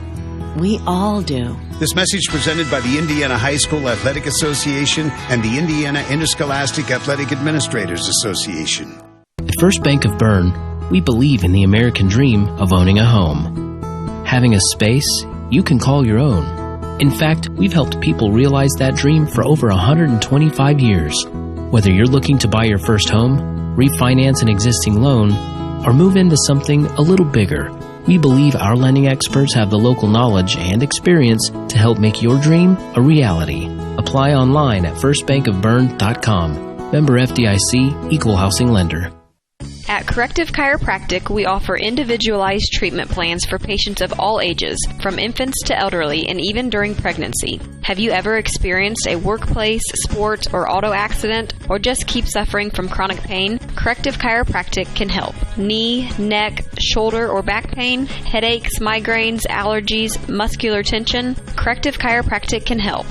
S10: We all do.
S12: This message presented by the Indiana High School Athletic Association and the Indiana Interscholastic Athletic Administrators Association.
S7: At First Bank of Bern, we believe in the American dream of owning a home. Having a space you can call your own. In fact, we've helped people realize that dream for over 125 years. Whether you're looking to buy your first home, refinance an existing loan, or move into something a little bigger, we believe our lending experts have the local knowledge and experience to help make your dream a reality. Apply online at firstbankofbern.com. Member FDIC, Equal Housing Lender.
S13: At Corrective Chiropractic, we offer individualized treatment plans for patients of all ages, from infants to elderly, and even during pregnancy. Have you ever experienced a workplace, sport, or auto accident, or just keep suffering from chronic pain? Corrective Chiropractic can help. Knee, neck, shoulder, or back pain, headaches, migraines, allergies, muscular tension? Corrective Chiropractic can help.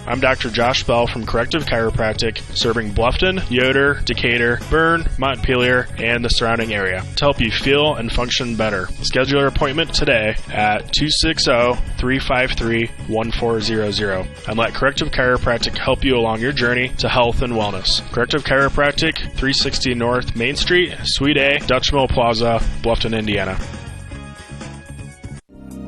S14: I'm Dr. Josh Bell from Corrective Chiropractic, serving Bluffton, Yoder, Decatur, Bern, Montpelier, and the surrounding area to help you feel and function better. Schedule your appointment today at 260-353-1400 and let Corrective Chiropractic help you along your journey to health and wellness. Corrective Chiropractic, 360 North Main Street, Suite A, Dutch Mill Plaza, Bluffton, Indiana.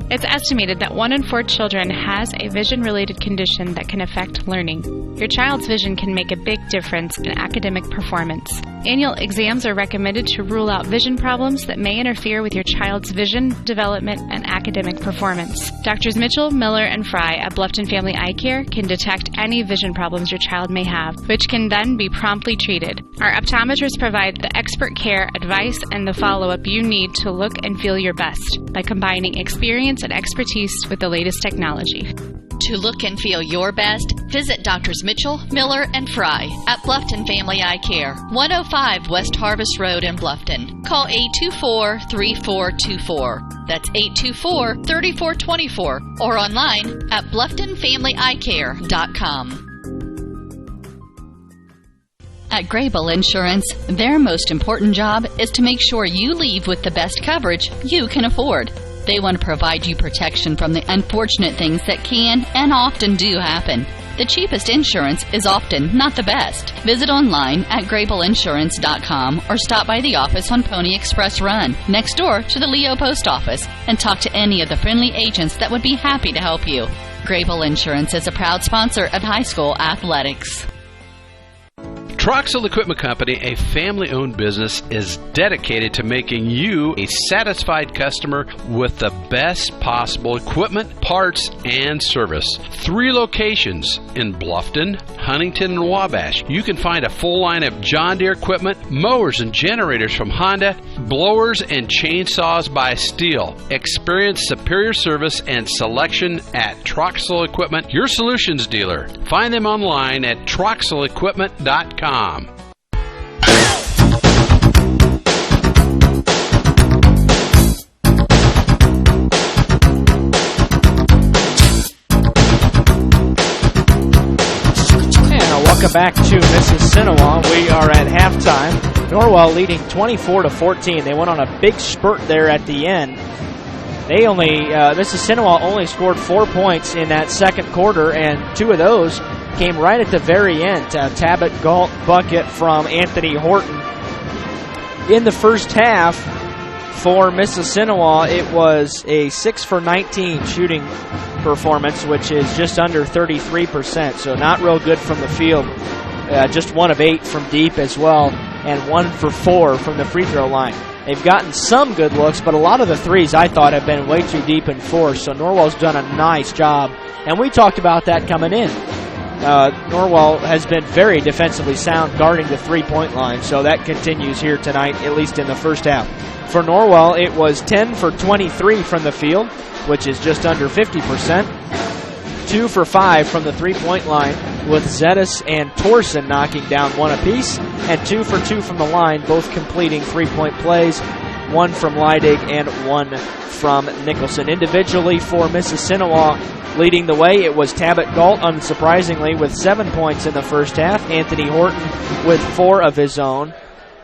S15: It's estimated that 1 in 4 children has a vision-related condition that can affect learning. Your child's vision can make a big difference in academic performance. Annual exams are recommended to rule out vision problems that may interfere with your child's vision, development, and academic performance. Doctors Mitchell, Miller, and Fry at Bluffton Family Eye Care can detect any vision problems your child may have, which can then be promptly treated. Our optometrists provide the expert care, advice, and the follow-up you need to look and feel your best by combining experience and expertise with the latest technology.
S1: To look and feel your best, visit Drs. Mitchell, Miller, and Fry at Bluffton Family Eye Care, 105 West Harvest Road in Bluffton. Call 824-3424. That's 824-3424, or online at BlufftonFamilyEyeCare.com. At Grable Insurance, their most important job is to make sure you leave with the best coverage you can afford. They want to provide you protection from the unfortunate things that can and often do happen. The cheapest insurance is often not the best. Visit online at GrableInsurance.com or stop by the office on Pony Express Run, next door to the Leo Post Office, and talk to any of the friendly agents that would be happy to help you. Grable Insurance is a proud sponsor of high school athletics.
S16: Troxel Equipment Company, a family-owned business, is dedicated to making you a satisfied customer with the best possible equipment, parts, and service. 3 locations in Bluffton, Huntington, and Wabash. You can find a full line of John Deere equipment, mowers and generators from Honda, blowers and chainsaws by Steel. Experience superior service and selection at Troxel Equipment, your solutions dealer. Find them online at troxelequipment.com.
S2: And welcome back to Mississinewa. We are at halftime. Norwell leading 24-14. They went on a big spurt there at the end. Mississinewa only scored 4 points in that second quarter, and 2 of those came right at the very end. Tabit Galt bucket from Anthony Horton. In the first half for Mississinewa, it was a 6 for 19 shooting performance, which is just under 33%, so not real good from the field. Just 1 of 8 from deep as well, and 1 for 4 from the free throw line. They've gotten some good looks, but a lot of the threes I thought have been way too deep and forced, so Norwell's done a nice job, and we talked about that coming in. Norwell has been very defensively sound guarding the three-point line, so that continues here tonight, at least in the first half. For Norwell, it was 10 for 23 from the field, which is just under 50%. 2 for 5 from the three-point line, with Zetas and Torsen knocking down 1 apiece, and 2 for 2 from the line, both completing three-point plays, 1 from Leidig and 1 from Nicholson. Individually for Mississinewa, leading the way, it was Tabit Galt, unsurprisingly, with 7 points in the first half. Anthony Horton with 4 of his own.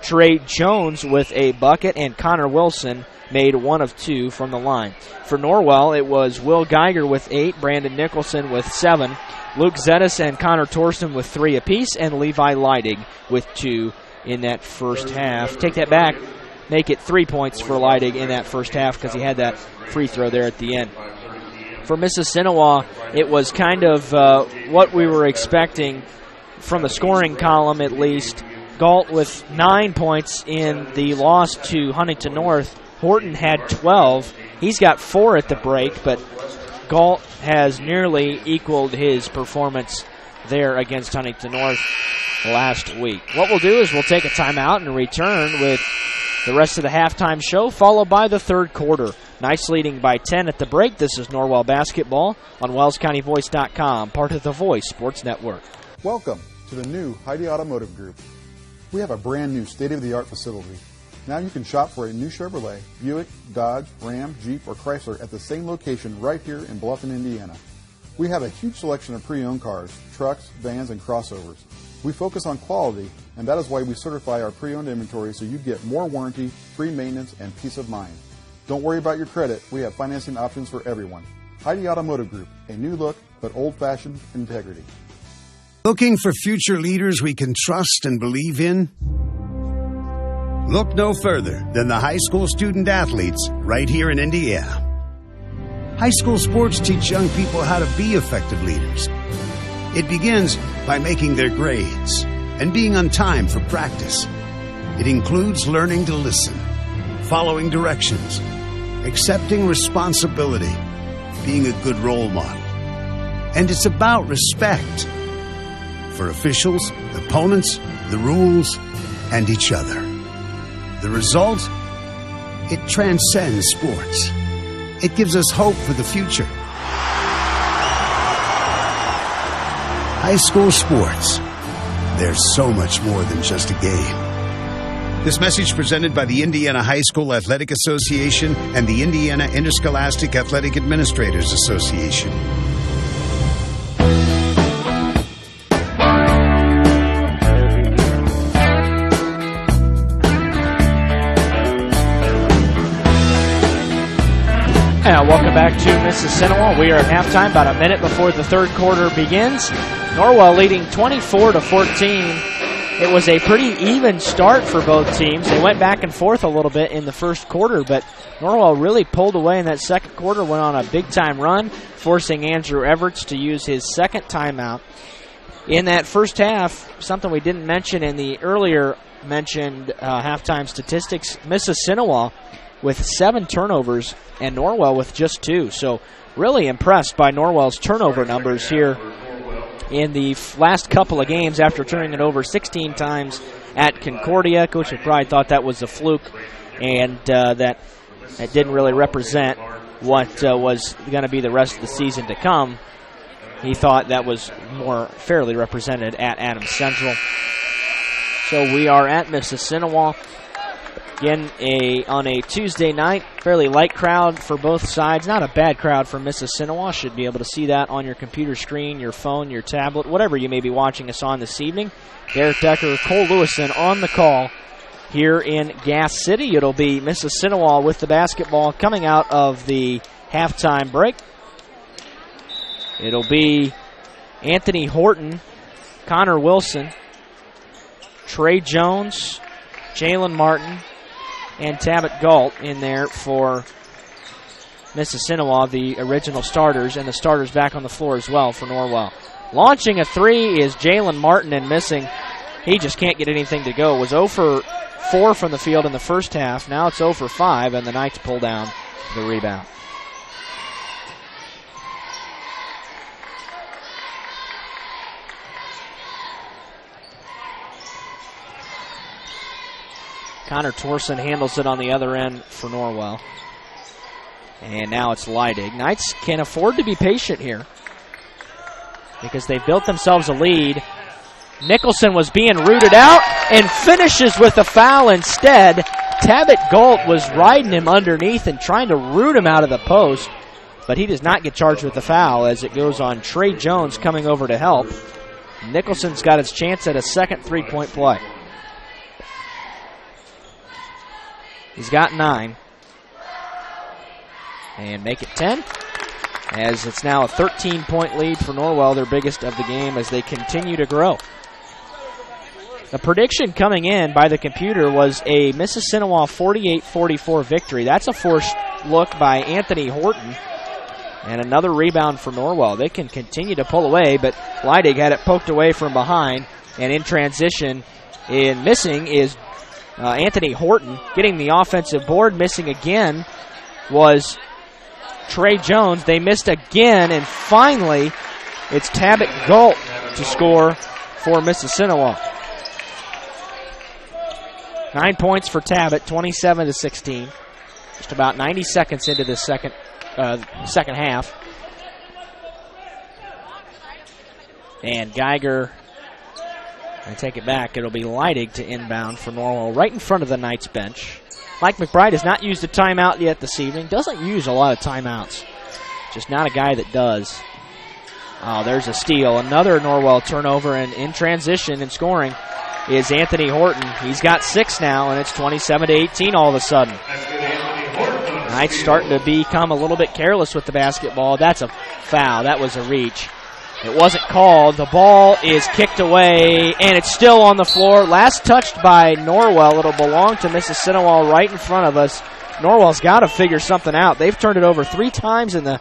S2: Trey Jones with a bucket, and Connor Wilson made 1 of 2 from the line. For Norwell, it was Will Geiger with 8, Brandon Nicholson with 7, Luke Zetas and Connor Torsten with 3 apiece, and Levi Leidig with 2 in that first half. Take that back. Make it 3 points for Leidig in that first half because he had that free throw there at the end. For Mississinewa, it was kind of what we were expecting from the scoring column, at least. Galt with 9 points in the loss to Huntington North. Horton had 12. He's got 4 at the break, but Galt has nearly equaled his performance there against Huntington North last week. What we'll do is we'll take a timeout and return with the rest of the halftime show, followed by the third quarter. Nice leading by 10 at the break. This is Norwell basketball on WellsCountyVoice.com, part of the Voice Sports Network.
S6: Welcome to the new Heidi Automotive Group. We have a brand new state-of-the-art facility. Now you can shop for a new Chevrolet, Buick, Dodge, Ram, Jeep, or Chrysler at the same location right here in Bluffton, Indiana. We have a huge selection of pre-owned cars, trucks, vans, and crossovers. We focus on quality, and that is why we certify our pre-owned inventory so you get more warranty, free maintenance, and peace of mind. Don't worry about your credit. We have financing options for everyone. Heidi Automotive Group, a new look, but old-fashioned integrity.
S12: Looking for future leaders we can trust and believe in? Look no further than the high school student athletes right here in Indiana. High school sports teach young people how to be effective leaders. It begins by making their grades and being on time for practice. It includes learning to listen, following directions, accepting responsibility, being a good role model. And it's about respect for officials, opponents, the rules, and each other. The result? It transcends sports. It gives us hope for the future. High school sports. There's so much more than just a game. This message presented by the Indiana High School Athletic Association and the Indiana Interscholastic Athletic Administrators Association.
S2: And welcome back to Mississinewa. We are at halftime, about a minute before the third quarter begins. Norwell leading 24-14. It was a pretty even start for both teams. They went back and forth a little bit in the first quarter, but Norwell really pulled away in that second quarter, went on a big-time run, forcing Andrew Everts to use his second timeout. In that first half, something we didn't mention in the earlier mentioned halftime statistics, Mississinewa with 7 turnovers and Norwell with just 2. So really impressed by Norwell's turnover numbers here in the last couple of games after turning it over 16 times at Concordia. Coach McBride thought that was a fluke and that didn't really represent what was going to be the rest of the season to come. He thought that was more fairly represented at Adams Central. So we are at Mississinewa. Again, on a Tuesday night, fairly light crowd for both sides. Not a bad crowd for Mississinewa. Should be able to see that on your computer screen, your phone, your tablet, whatever you may be watching us on this evening. Derek Decker, Cole Lewison on the call here in Gas City. It'll be Mississinewa with the basketball coming out of the halftime break. It'll be Anthony Horton, Connor Wilson, Trey Jones, Jalen Martin, and Tabit Galt in there for Mississinewa, the original starters, and the starters back on the floor as well for Norwell. Launching a three is Jalen Martin, and missing. He just can't get anything to go. It was 0 for 4 from the field in the first half. Now it's 0 for 5, and the Knights pull down the rebound. Connor Torson handles it on the other end for Norwell. And now it's Leidig. Knights can afford to be patient here because they've built themselves a lead. Nicholson was being rooted out and finishes with a foul instead. Tabit Galt was riding him underneath and trying to root him out of the post, but he does not get charged with the foul as it goes on Trey Jones coming over to help. Nicholson's got his chance at a second three-point play. He's got 9. And make it 10, as it's now a 13-point lead for Norwell, their biggest of the game, as they continue to grow. The prediction coming in by the computer was a Mississinewa 48-44 victory. That's a forced look by Anthony Horton. And another rebound for Norwell. They can continue to pull away, but Leidig had it poked away from behind. And in transition, missing is Anthony Horton. Getting the offensive board, missing again, was Trey Jones. They missed again, and finally, it's Tabit Galt to score for Mississinewa. 9 points for Tabit, 27-16. Just about 90 seconds into the second half. And Geiger, I take it back. It'll be Leidig to inbound for Norwell, right in front of the Knights bench. Mike McBride has not used a timeout yet this evening. Doesn't use a lot of timeouts. Just not a guy that does. Oh, there's a steal. Another Norwell turnover, and in transition and scoring is Anthony Horton. He's got 6 now, and it's 27-18 all of a sudden. Knights starting to become a little bit careless with the basketball. That's a foul. That was a reach. It wasn't called. The ball is kicked away, and it's still on the floor. Last touched by Norwell. It'll belong to Mississinewa right in front of us. Norwell's got to figure something out. They've turned it over 3 times in the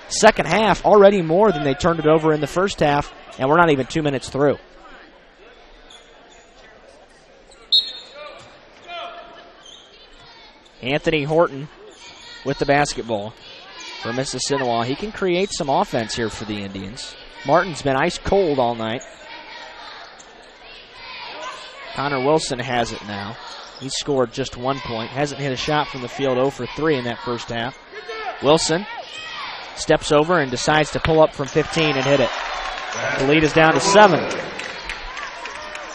S2: second half, already more than they turned it over in the first half, and we're not even 2 minutes through. Anthony Horton with the basketball for Mississinewa. He can create some offense here for the Indians. Martin's been ice cold all night. Connor Wilson has it now. He scored just 1 point. Hasn't hit a shot from the field, 0 for 3 in that first half. Wilson steps over and decides to pull up from 15 and hit it. The lead is down to 7.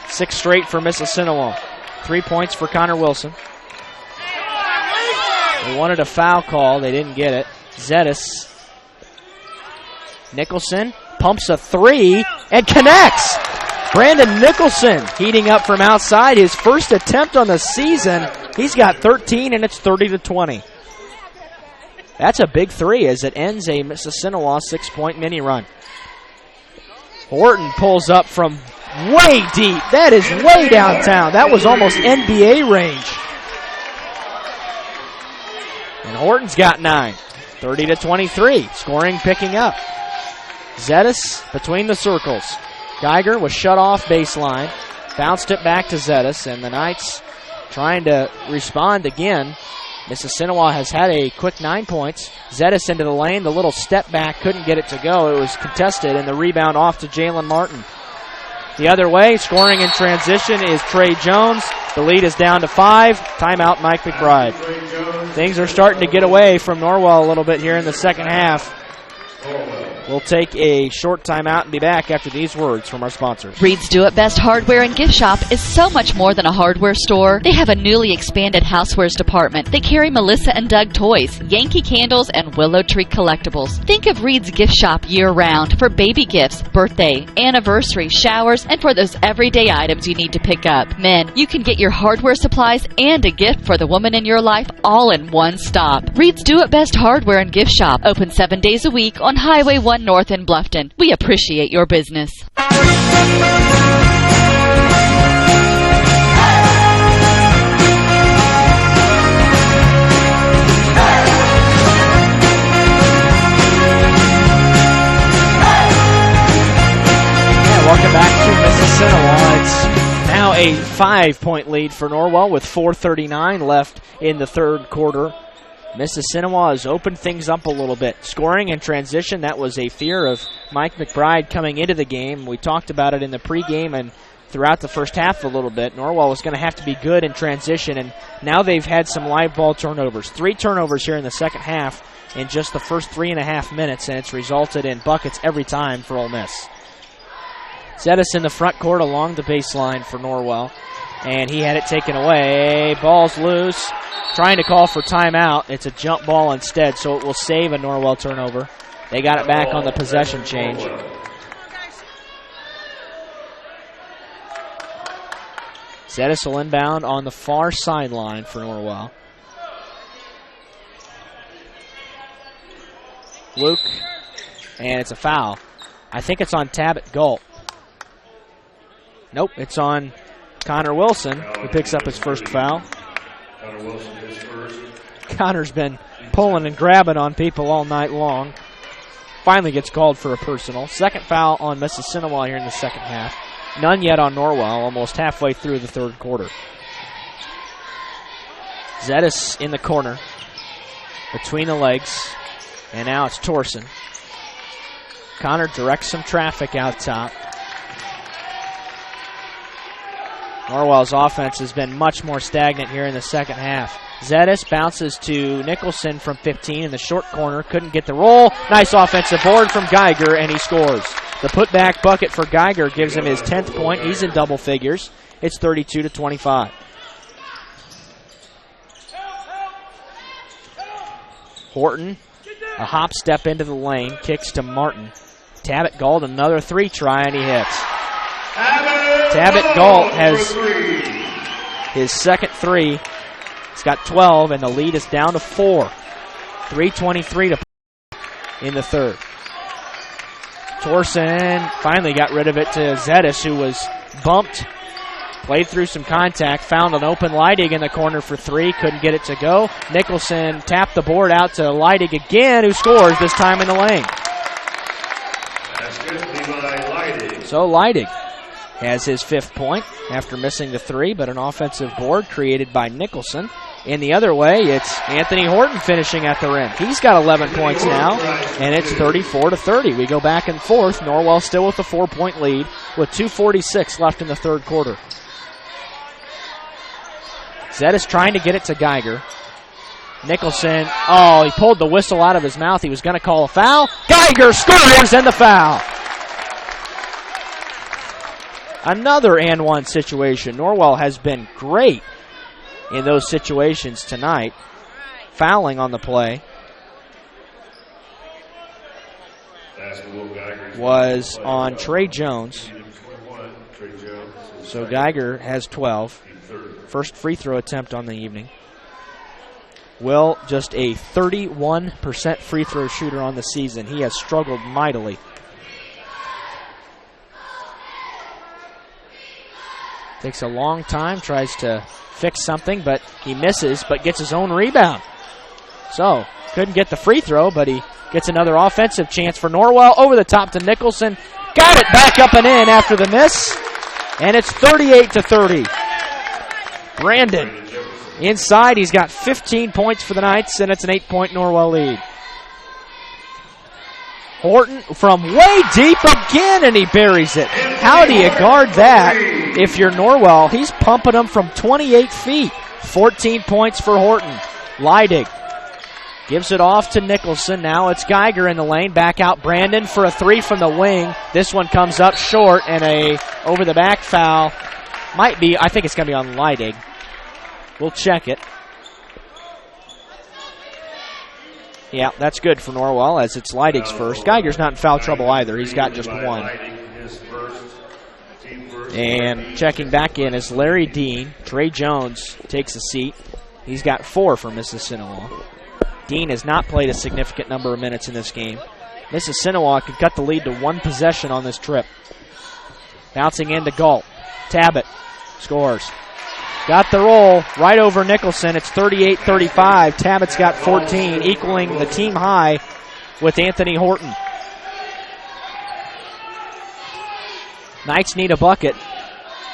S2: 6 straight for Mississinewa. 3 points for Connor Wilson. They wanted a foul call. They didn't get it. Zetis. Nicholson pumps a 3 and connects. Brandon Nicholson heating up from outside. His first attempt on the season. He's got 13, and it's 30-20. That's a big 3 as it ends a Mississinewa 6-point mini run. Horton pulls up from way deep. That is way downtown. That was almost NBA range. And Horton's got 9. 30-23. Scoring picking up. Zetis between the circles. Geiger was shut off baseline. Bounced it back to Zetis, and the Knights trying to respond again. Mississinewa has had a quick 9 points. Zetis into the lane. The little step back couldn't get it to go. It was contested, and the rebound off to Jalen Martin. The other way, scoring in transition is Trey Jones. The lead is down to 5. Timeout, Mike McBride. Things are starting to get away from Norwell a little bit here in the second half. We'll take a short timeout and be back after these words from our sponsors.
S1: Reed's Do It Best Hardware and Gift Shop is so much more than a hardware store. They have a newly expanded housewares department. They carry Melissa and Doug toys, Yankee candles, and Willow Tree collectibles. Think of Reed's Gift Shop year-round for baby gifts, birthday, anniversary, showers, and for those everyday items you need to pick up. Men, you can get your hardware supplies and a gift for the woman in your life all in one stop. Reed's Do It Best Hardware and Gift Shop, open 7 days a week on Highway 1 North in Bluffton. We appreciate your business.
S2: Welcome back to Mississinewa. It's now a 5-point lead for Norwell with 4:39 left in the third quarter. Mississinewa has opened things up a little bit. Scoring in transition, that was a fear of Mike McBride coming into the game. We talked about it in the pregame and throughout the first half a little bit. Norwell was going to have to be good in transition, and now they've had some live ball turnovers. 3 turnovers here in the second half in just the first 3.5 minutes, and it's resulted in buckets every time for Ole Miss. Zetis in the front court along the baseline for Norwell, and he had it taken away. Ball's loose. Trying to call for timeout. It's a jump ball instead, so it will save a Norwell turnover. They got it back on the possession change. Zetis will inbound on the far sideline for Norwell. Luke, and it's a foul. I think it's on Tabit Galt. Nope, it's on Connor Wilson, who picks up his first foul.
S5: Connor Wilson is first.
S2: Connor's been pulling and grabbing on people all night long. Finally gets called for a personal. Second foul on Mississinewa here in the second half. None yet on Norwell, almost halfway through the third quarter. Zetis in the corner, between the legs, and now it's Torsen. Connor directs some traffic out top. Norwell's offense has been much more stagnant here in the second half. Zetis bounces to Nicholson from 15 in the short corner. Couldn't get the roll. Nice offensive board from Geiger, and he scores. The putback bucket for Geiger gives him his 10th point. He's in double figures. It's 32-25. Horton, a hop step into the lane, kicks to Martin. Tabit Galt, another 3 try, and he hits. Tabit Galt has his second 3. He's got 12, and the lead is down to 4. 3:23 to in the third. Torsen finally got rid of it to Zetis, who was bumped, played through some contact, found an open Leidig in the corner for 3, couldn't get it to go. Nicholson tapped the board out to Leidig again, who scores, this time in the lane. So Leidig has his 5th point after missing the 3, but an offensive board created by Nicholson. In the other way, it's Anthony Horton finishing at the rim. He's got 11 points now, and it's 34-30. We go back and forth. Norwell still with a 4-point lead with 2:46 left in the third quarter. Zetis trying to get it to Geiger. Nicholson, he pulled the whistle out of his mouth. He was going to call a foul. Geiger scores, and the foul. Another and one situation. Norwell has been great in those situations tonight. Fouling on the play was on Trey Jones. So Geiger has 12. First free throw attempt on the evening. Will, just a 31% free throw shooter on the season. He has struggled mightily. Takes a long time, tries to fix something, but he misses, but gets his own rebound. So, couldn't get the free throw, but he gets another offensive chance for Norwell. Over the top to Nicholson. Got it back up and in after the miss. And it's 38-30. Brandon inside. He's got 15 points for the Knights, and it's an 8-point Norwell lead. Horton from way deep again, and he buries it. How do you guard that if you're Norwell? He's pumping them from 28 feet. 14 points for Horton. Leidig gives it off to Nicholson. Now it's Geiger in the lane. Back out Brandon for a three from the wing. This one comes up short, and a over-the-back foul. Might be, I think it's going to be on Leidig. We'll check it. Yeah, that's good for Norwell as it's Leidig's first. Geiger's not in foul trouble either. He's got just one. And checking back in is Larry Dean. Trey Jones takes a seat. He's got 4 for Mississinewa. Dean has not played a significant number of minutes in this game. Mississinewa could cut the lead to 1 possession on this trip. Bouncing into Galt. Tabbitt scores. Got the roll right over Nicholson. It's 38-35. Tabbitt's got 14, equaling the team high with Anthony Horton. Knights need a bucket,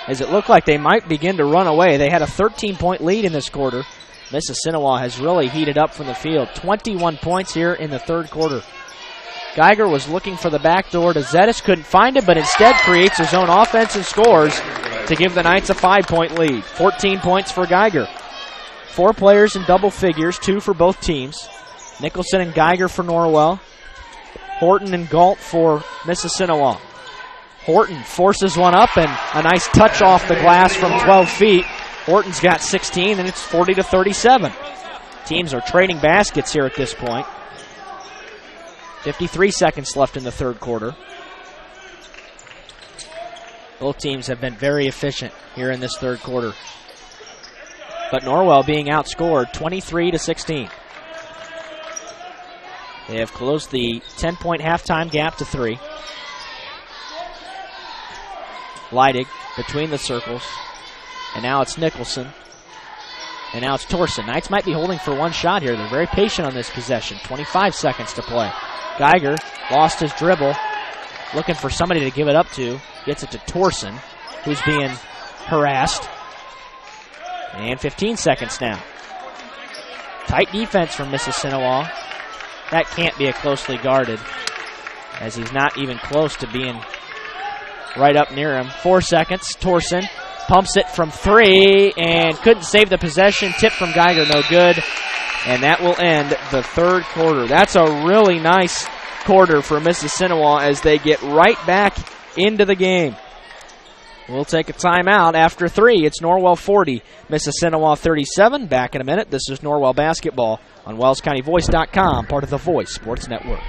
S2: as it looked like they might begin to run away. They had a 13-point lead in this quarter. Mississinewa has really heated up from the field. 21 points here in the third quarter. Geiger was looking for the back door to Zettis, couldn't find it, but instead creates his own offense and scores to give the Knights a 5-point lead. 14 points for Geiger. 4 players in double figures, 2 for both teams. Nicholson and Geiger for Norwell. Horton and Galt for Mississinewa. Horton forces one up, and a nice touch off the glass from 12 feet. Horton's got 16, and it's 40-37. Teams are trading baskets here at this point. 53 seconds left in the third quarter. Both teams have been very efficient here in this third quarter. But Norwell being outscored 23-16. They have closed the 10-point halftime gap to 3. Leidig between the circles. And now it's Nicholson. And now it's Torsen. Knights might be holding for one shot here. They're very patient on this possession. 25 seconds to play. Geiger lost his dribble. Looking for somebody to give it up to. Gets it to Torsen, who's being harassed. And 15 seconds now. Tight defense from Mississinewa. That can't be a closely guarded, as he's not even close to being right up near him. 4 seconds. Torsen pumps it from 3 and couldn't save the possession. Tip from Geiger, no good. And that will end the third quarter. That's a really nice quarter for Mississinewa as they get right back into the game. We'll take a timeout after 3. It's Norwell 40, Mississinewa 37. Back in a minute. This is Norwell basketball on WellsCountyVoice.com, part of the Voice Sports Network.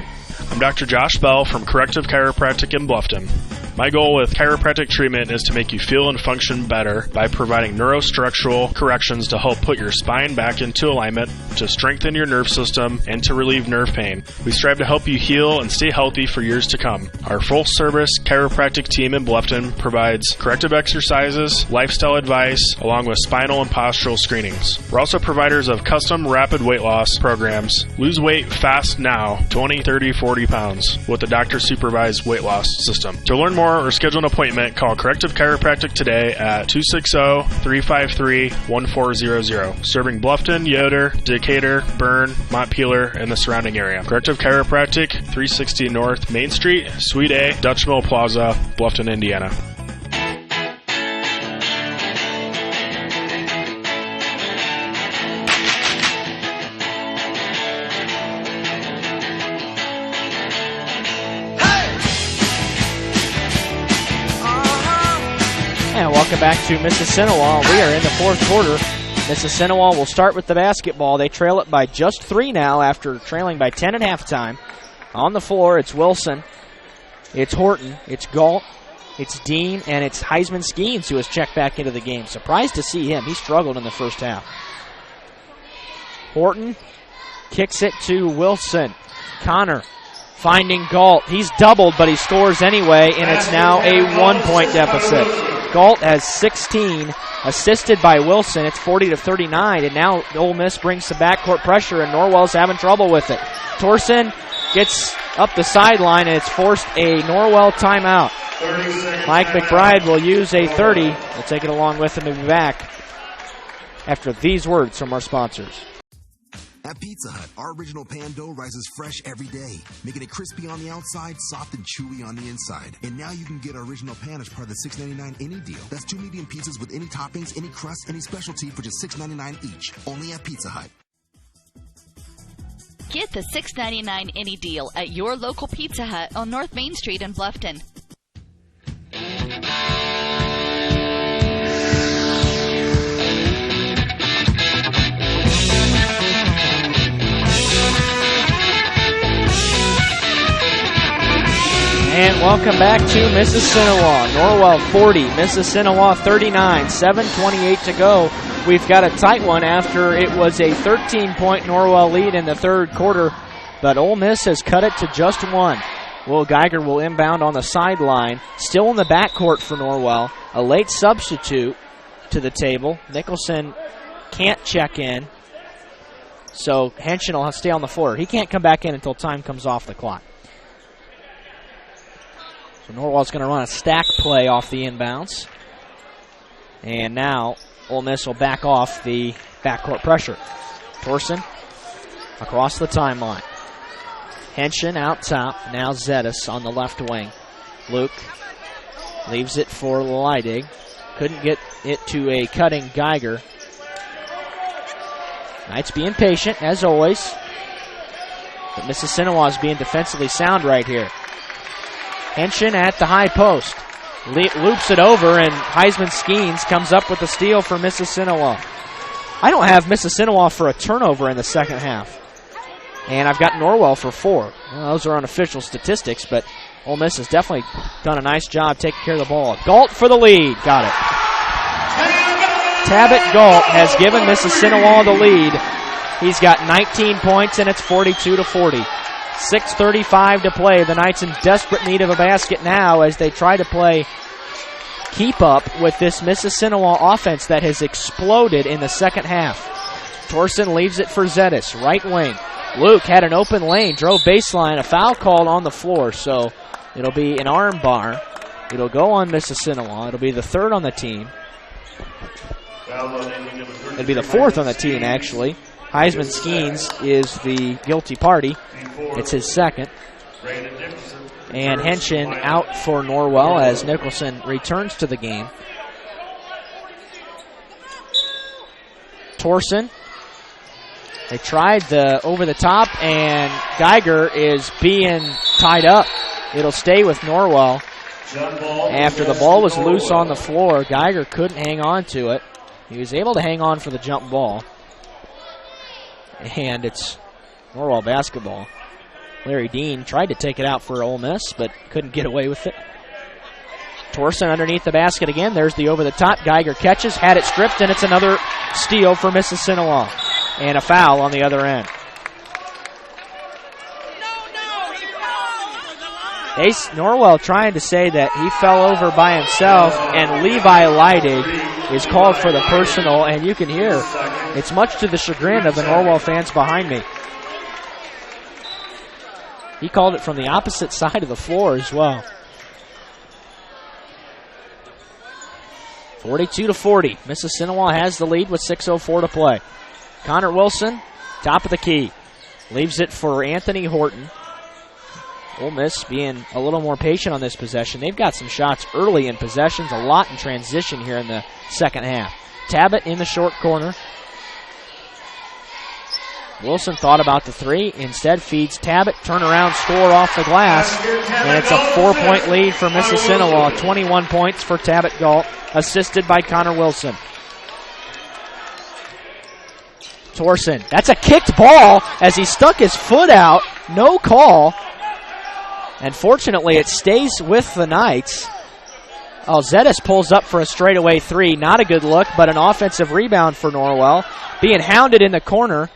S14: I'm Dr. Josh Bell from Corrective Chiropractic in Bluffton. My goal with chiropractic treatment is to make you feel and function better by providing neurostructural corrections to help put your spine back into alignment, to strengthen your nerve system, and to relieve nerve pain. We strive to help you heal and stay healthy for years to come. Our full-service chiropractic team in Bluffton provides corrective exercises, lifestyle advice, along with spinal and postural screenings. We're also providers of custom rapid weight loss programs. Lose weight fast now, 20, 30, 40 pounds, with a doctor-supervised weight loss system. To learn more or schedule an appointment, call Corrective Chiropractic today at 260-353-1400. Serving Bluffton, Yoder, Decatur, Bern, Montpelier, and the surrounding area. Corrective Chiropractic, 360 North Main Street, Suite A, Dutch Mill Plaza, Bluffton, Indiana.
S2: And welcome back to Mississinewa. We are in the fourth quarter. Mississinewa will start with the basketball. They trail it by just 3 now after trailing by 10 at halftime. On the floor, it's Wilson, it's Horton, it's Galt, it's Dean, and it's Heisman Skeens who has checked back into the game. Surprised to see him. He struggled in the first half. Horton kicks it to Wilson. Connor finding Galt. He's doubled, but he scores anyway, and it's now a 1-point deficit. Galt has 16, assisted by Wilson. It's 40-39, and now Ole Miss brings some backcourt pressure, and Norwell's having trouble with it. Torsen gets up the sideline, and it's forced a Norwell timeout. Mike McBride will use a 30. We'll take it along with him and be back after these words from our sponsors.
S8: At Pizza Hut, our original pan dough rises fresh every day, making it crispy on the outside, soft and chewy on the inside. And now you can get our original pan as part of the $6.99 any deal. That's 2 medium pizzas with any toppings, any crust, any specialty for just $6.99 each. Only at Pizza Hut.
S1: Get the $6.99 any deal at your local Pizza Hut on North Main Street in Bluffton.
S2: And welcome back to Mississinewa. Norwell 40, Mississinewa 39, 7:28 to go. We've got a tight one after it was a 13-point Norwell lead in the third quarter, but Ole Miss has cut it to just 1. Will Geiger will inbound on the sideline. Still in the backcourt for Norwell. A late substitute to the table. Nicholson can't check in, so Henshin will stay on the floor. He can't come back in until time comes off the clock. So Norwell's going to run a stack play off the inbounds. And now Ole Miss will back off the backcourt pressure. Torsen across the timeline. Henshin out top. Now Zetas on the left wing. Luke leaves it for Leidig. Couldn't get it to a cutting Geiger. Knights being patient, as always. But Mississinewa is being defensively sound right here. Henshin at the high post. Loops it over, and Heisman Skeens comes up with the steal for Mississinewa. I don't have Mississinewa for a turnover in the second half. And I've got Norwell for 4. Well, those are unofficial statistics, but Ole Miss has definitely done a nice job taking care of the ball. Galt for the lead. Got it. Tabit Galt has given Mississinewa the lead. He's got 19 points, and it's 42-40. 6:35 to play. The Knights in desperate need of a basket now as they try to play keep up with this Mississinewa offense that has exploded in the second half. Torsen leaves it for Zetas, right wing. Luke had an open lane, drove baseline, a foul called on the floor, so it'll be an arm bar. It'll go on Mississinewa. It'll be the third on the team. It'll be the fourth on the team, actually. Heisman Skeens is the guilty party. It's his second. And Henshin out for Norwell as Nicholson returns to the game. Torsen. They tried the over the top, and Geiger is being tied up. It'll stay with Norwell. After the ball was loose on the floor, Geiger couldn't hang on to it. He was able to hang on for the jump ball. And it's Norwell basketball. Larry Dean tried to take it out for Ole Miss, but couldn't get away with it. Torsen underneath the basket again. There's the over-the-top. Geiger catches, had it stripped, and it's another steal for Mississinewa. And a foul on the other end. Norwell trying to say that he fell over by himself, and Levi Leidig is called for the personal, and you can hear it's much to the chagrin of the Norwell fans behind me. He called it from the opposite side of the floor as well. 42-40. Mississinewa has the lead with 6:04 to play. Connor Wilson, top of the key. Leaves it for Anthony Horton. Ole Miss being a little more patient on this possession. They've got some shots early in possessions, a lot in transition here in the second half. Tabit in the short corner. Wilson thought about the three, instead feeds Tabbitt, turnaround score off the glass, and it's a 4-point lead for Mississinewa. 21 points for Tabbitt Galt, assisted by Connor Wilson. Torsen, that's a kicked ball as he stuck his foot out, no call, and fortunately it stays with the Knights. Oh, Zetas pulls up for a straightaway three, not a good look, but an offensive rebound for Norwell. Being hounded in the corner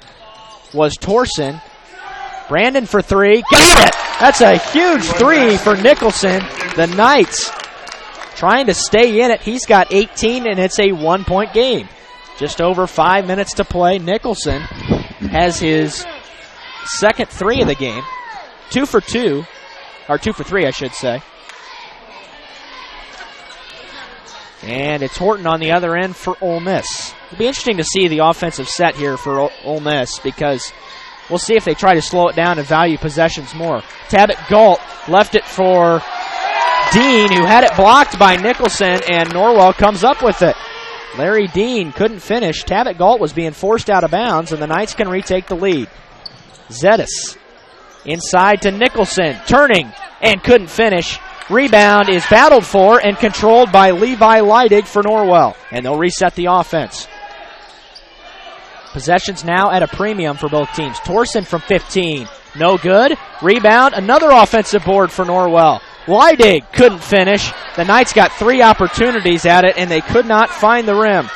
S2: was Torsen. Brandon for three. Got it! That's a huge three for Nicholson. The Knights trying to stay in it. He's got 18, and it's a 1-point game. Just over 5 minutes to play. Nicholson has his second three of the game. 2 for 3, I should say. And it's Horton on the other end for Ole Miss. It'll be interesting to see the offensive set here for Ole Miss because we'll see if they try to slow it down and value possessions more. Tabbitt Galt left it for Dean, who had it blocked by Nicholson, and Norwell comes up with it. Larry Dean couldn't finish. Tabbitt Galt was being forced out of bounds, and the Knights can retake the lead. Zetas inside to Nicholson, turning, and couldn't finish. Rebound is battled for and controlled by Levi Leidig for Norwell, and they'll reset the offense. Possessions now at a premium for both teams. Torsen from 15, no good. Rebound, another offensive board for Norwell. Leidig couldn't finish. The Knights got 3 opportunities at it, and they could not find the rim.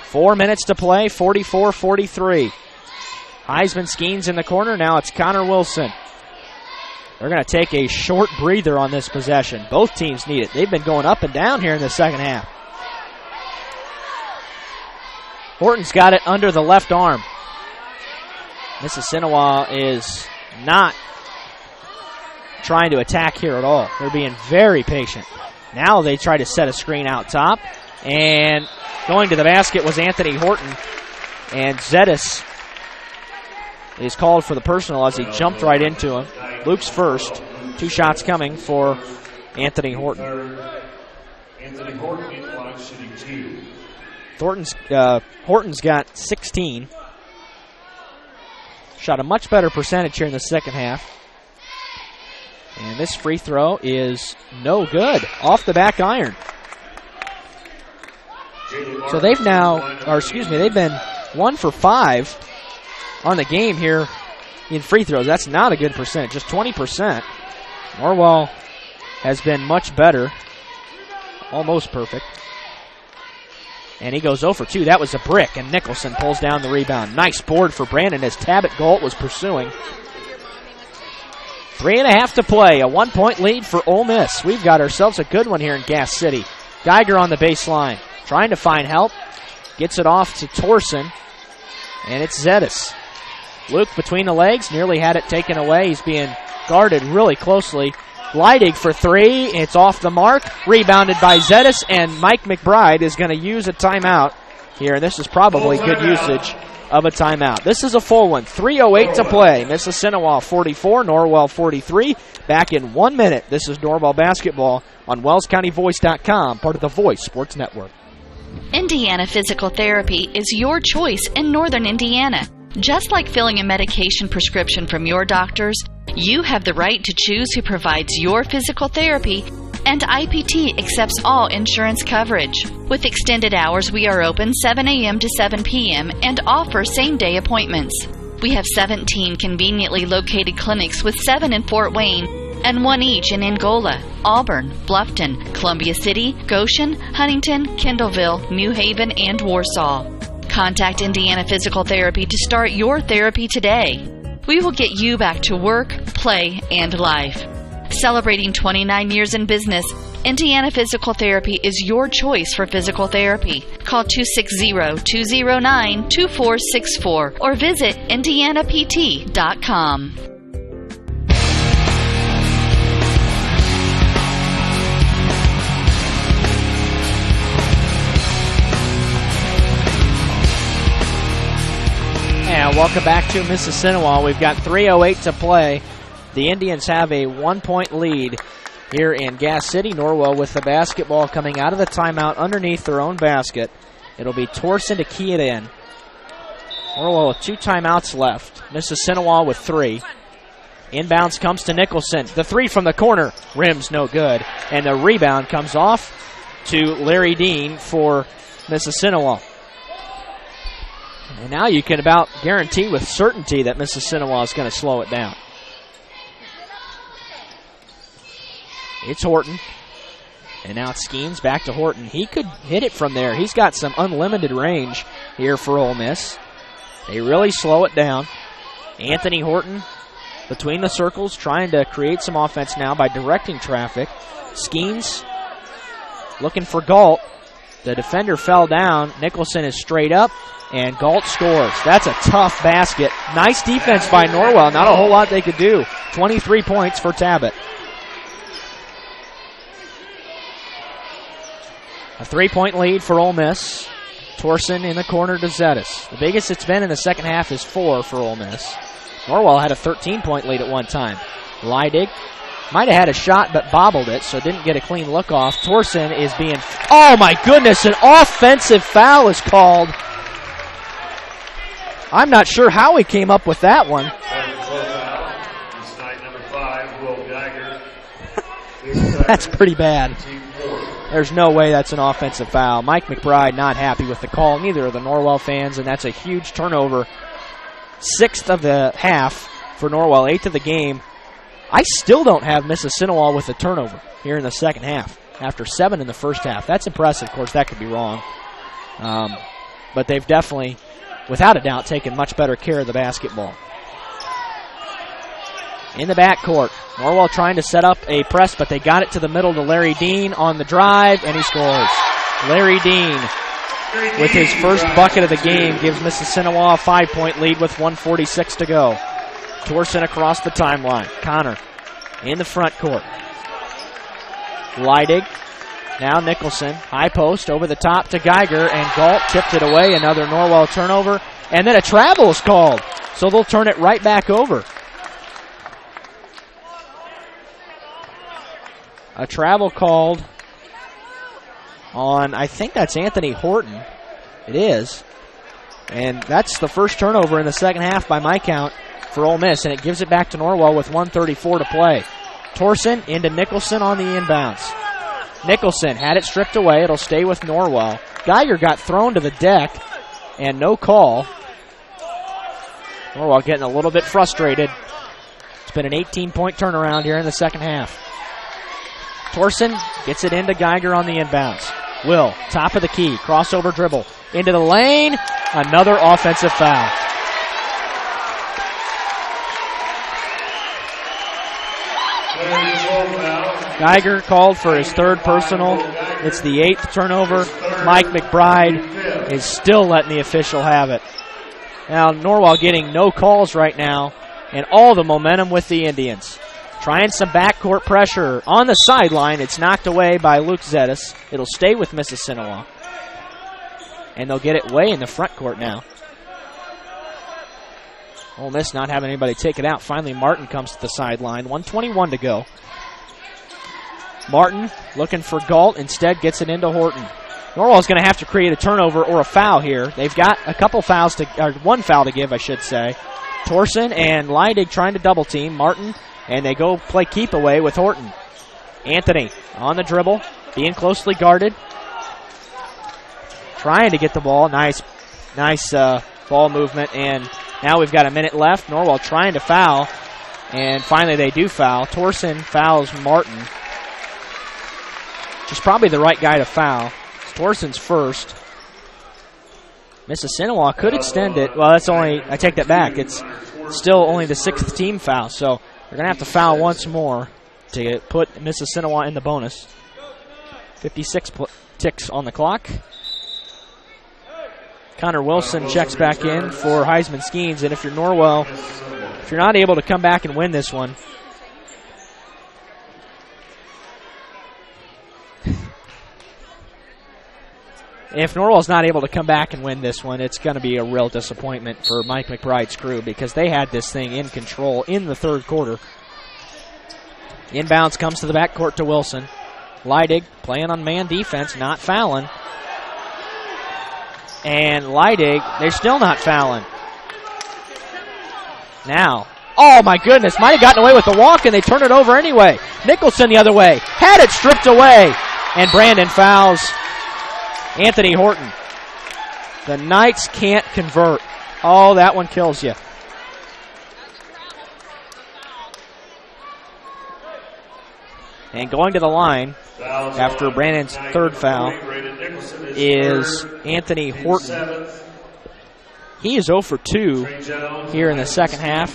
S2: 4 minutes to play, 44-43. Heisman Skeens in the corner. Now it's Connor Wilson. They're going to take a short breather on this possession. Both teams need it. They've been going up and down here in the second half. Horton's got it under the left arm. Mississinewa is not trying to attack here at all. They're being very patient. Now they try to set a screen out top. And going to the basket was Anthony Horton. And Zetas is called for the personal as he jumped right into him. Luke's first. 2 shots coming for Anthony Horton.
S5: Anthony Horton in line shooting 2.
S2: Horton's got 16. Shot a much better percentage here in the second half. And this free throw is no good. Off the back iron. So they've been 1 for 5 on the game here in free throws. That's not a good percentage, just 20%. Norwell has been much better, almost perfect. And he goes 0 for 2. That was a brick, and Nicholson pulls down the rebound. Nice board for Brandon as Tabbitt Galt was pursuing. 3.5 to play, a 1-point lead for Ole Miss. We've got ourselves a good one here in Gas City. Geiger on the baseline, trying to find help. Gets it off to Torsen, and it's Zetas. Luke between the legs, nearly had it taken away. He's being guarded really closely. Leidig for 3. It's off the mark. Rebounded by Zetas, and Mike McBride is going to use a timeout here. And this is probably good usage of a timeout. This is a full one. 3:08 to play. Mississinewa 44, Norwell 43. Back in 1 minute. This is Norwell basketball on WellsCountyVoice.com, part of the Voice Sports Network.
S1: Indiana Physical Therapy is your choice in Northern Indiana. Just like filling a medication prescription from your doctors, you have the right to choose who provides your physical therapy, and IPT accepts all insurance coverage. With extended hours, we are open 7 a.m. to 7 p.m. and offer same-day appointments. We have 17 conveniently located clinics with 7 in Fort Wayne and 1 each in Angola, Auburn, Bluffton, Columbia City, Goshen, Huntington, Kendallville, New Haven, and Warsaw. Contact Indiana Physical Therapy to start your therapy today. We will get you back to work, play, and life. Celebrating 29 years in business, Indiana Physical Therapy is your choice for physical therapy. Call 260-209-2464 or visit indianapt.com.
S2: And welcome back to Mississinewa. We've got 3:08 to play. The Indians have a 1-point lead here in Gas City. Norwell with the basketball coming out of the timeout underneath their own basket. It'll be Torsen to key it in. Norwell with 2 timeouts left. Mississinewa with 3. Inbounds comes to Nicholson. The 3 from the corner. Rims no good. And the rebound comes off to Larry Dean for Mississinewa. And now you can about guarantee with certainty that Mississinewa is going to slow it down. It's Horton. And now it's Skeens back to Horton. He could hit it from there. He's got some unlimited range here for Ole Miss. They really slow it down. Anthony Horton between the circles trying to create some offense now by directing traffic. Skeens looking for Galt. The defender fell down. Nicholson is straight up, and Galt scores. That's a tough basket. Nice defense by Norwell. Not a whole lot they could do. 23 points for Tabit. A 3-point lead for Ole Miss. Torsen in the corner to Zettis. The biggest it's been in the second half is 4 for Ole Miss. Norwell had a 13-point lead at one time. Leidig might have had a shot but bobbled it, so didn't get a clean look off. Torsen is being... Oh, my goodness, an offensive foul is called. I'm not sure how he came up with that one. That's pretty bad. There's no way that's an offensive foul. Mike McBride not happy with the call. Neither are the Norwell fans, and that's a huge turnover. 6th of the half for Norwell, 8th of the game. I still don't have Mississinewa with a turnover here in the second half after 7 in the first half. That's impressive. Of course, that could be wrong. But they've definitely, without a doubt, taken much better care of the basketball. In the backcourt, Norwell trying to set up a press, but they got it to the middle to Larry Dean on the drive, and he scores. Larry Dean, with his first bucket of the game, gives Mississinewa a 5-point lead with 1:46 to go. Torsen across the timeline. Connor in the front court. Leidig. Now Nicholson. High post over the top to Geiger, and Galt tipped it away. Another Norwell turnover. And then a travel is called, so they'll turn it right back over. A travel called on, I think that's Anthony Horton. It is. And that's the first turnover in the second half by my count for Ole Miss, and it gives it back to Norwell with 1:34 to play. Torsen into Nicholson on the inbounds. Nicholson had it stripped away. It'll stay with Norwell. Geiger got thrown to the deck, and no call. Norwell getting a little bit frustrated. It's been an 18-point turnaround here in the second half. Torsen gets it into Geiger on the inbounds. Will, top of the key, crossover dribble, into the lane, another offensive foul. Geiger called for his third personal. It's the 8th turnover. Mike McBride is still letting the official have it. Now Norwell getting no calls right now, and all the momentum with the Indians. Trying some backcourt pressure on the sideline. It's knocked away by Luke Zettis. It'll stay with Mississinewa. And they'll get it way in the front court now. Ole Miss not having anybody take it out. Finally, Martin comes to the sideline. 1:21 to go. Martin looking for Galt. Instead gets it into Horton. Norwell's going to have to create a turnover or a foul here. They've got a couple fouls to, or one foul to give, I should say. Torsen and Leidig trying to double team. Martin, and they go play keep away with Horton. Anthony on the dribble, being closely guarded. Trying to get the ball. Nice ball movement, and now we've got a minute left. Norwell trying to foul, and finally they do foul. Torsen fouls Martin, which is probably the right guy to foul. It's Torsen's first. Mississinewa could extend it. Well, that's only, I take that back. It's still only the 6th team foul, so they're going to have to foul once more to put Mississinewa in the bonus. 56 ticks on the clock. Connor Wilson checks back in for Heisman Skeens, and if you're Norwell, if you're not able to come back and win this one, if Norwell's not able to come back and win this one, it's going to be a real disappointment for Mike McBride's crew because they had this thing in control in the third quarter. Inbounds comes to the backcourt to Wilson. Leidig playing on man defense, not fouling. And Leidig, they're still not fouling. Now, oh my goodness, might have gotten away with the walk, and they turn it over anyway. Nicholson the other way, had it stripped away, and Brandon fouls Anthony Horton. The Knights can't convert. Oh, that one kills you. And going to the line after Brandon's third foul is Anthony Horton. He is 0 for 2 here in the second half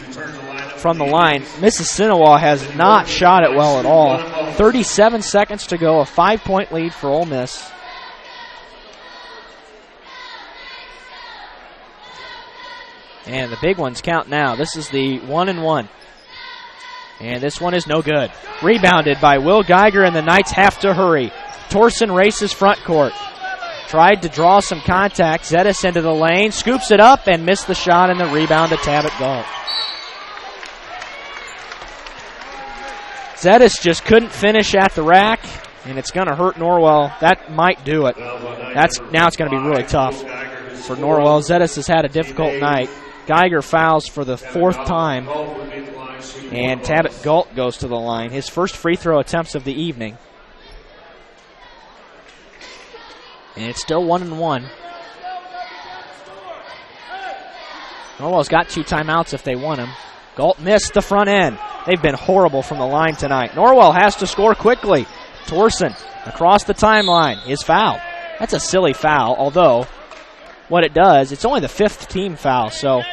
S2: from the line. Mississinewa has not shot it well at all. 37 seconds to go, a 5-point lead for Ole Miss. And the big ones count now. This is the 1-and-1. And this one is no good. Rebounded by Will Geiger, and the Knights have to hurry. Torsen races front court. Tried to draw some contact. Zettis into the lane, scoops it up, and missed the shot, and the rebound to Tabit Galt. Zettis just couldn't finish at the rack, and it's going to hurt Norwell. That might do it. Now it's going to be really tough for Norwell. Zettis has had a difficult night. Geiger fouls for the 4th time, and Tabit Galt goes to the line. His first free throw attempts of the evening. And it's still 1-and-1. Norwell's got 2 timeouts if they want him. Galt missed the front end. They've been horrible from the line tonight. Norwell has to score quickly. Torsen across the timeline is fouled. That's a silly foul, although what it does, it's only the 5th team foul, so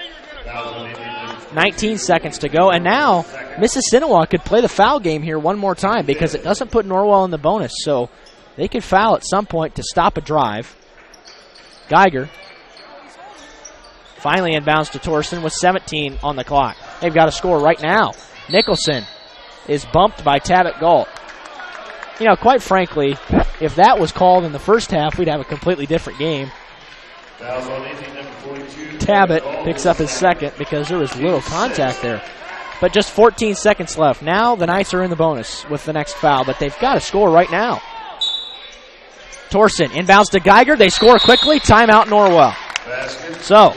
S2: 19 seconds to go. And now Mississinewa could play the foul game here one more time because it doesn't put Norwell in the bonus, so they could foul at some point to stop a drive. Geiger finally inbounds to Torsen with 17 on the clock. They've got to score right now. Nicholson is bumped by Tabit Galt. You know, quite frankly, if that was called in the first half, we'd have a completely different game. Tabit picks up his second because there was little contact there. But just 14 seconds left. Now the Knights are in the bonus with the next foul, but they've got to score right now. Torsen inbounds to Geiger. They score quickly. Timeout Norwell. So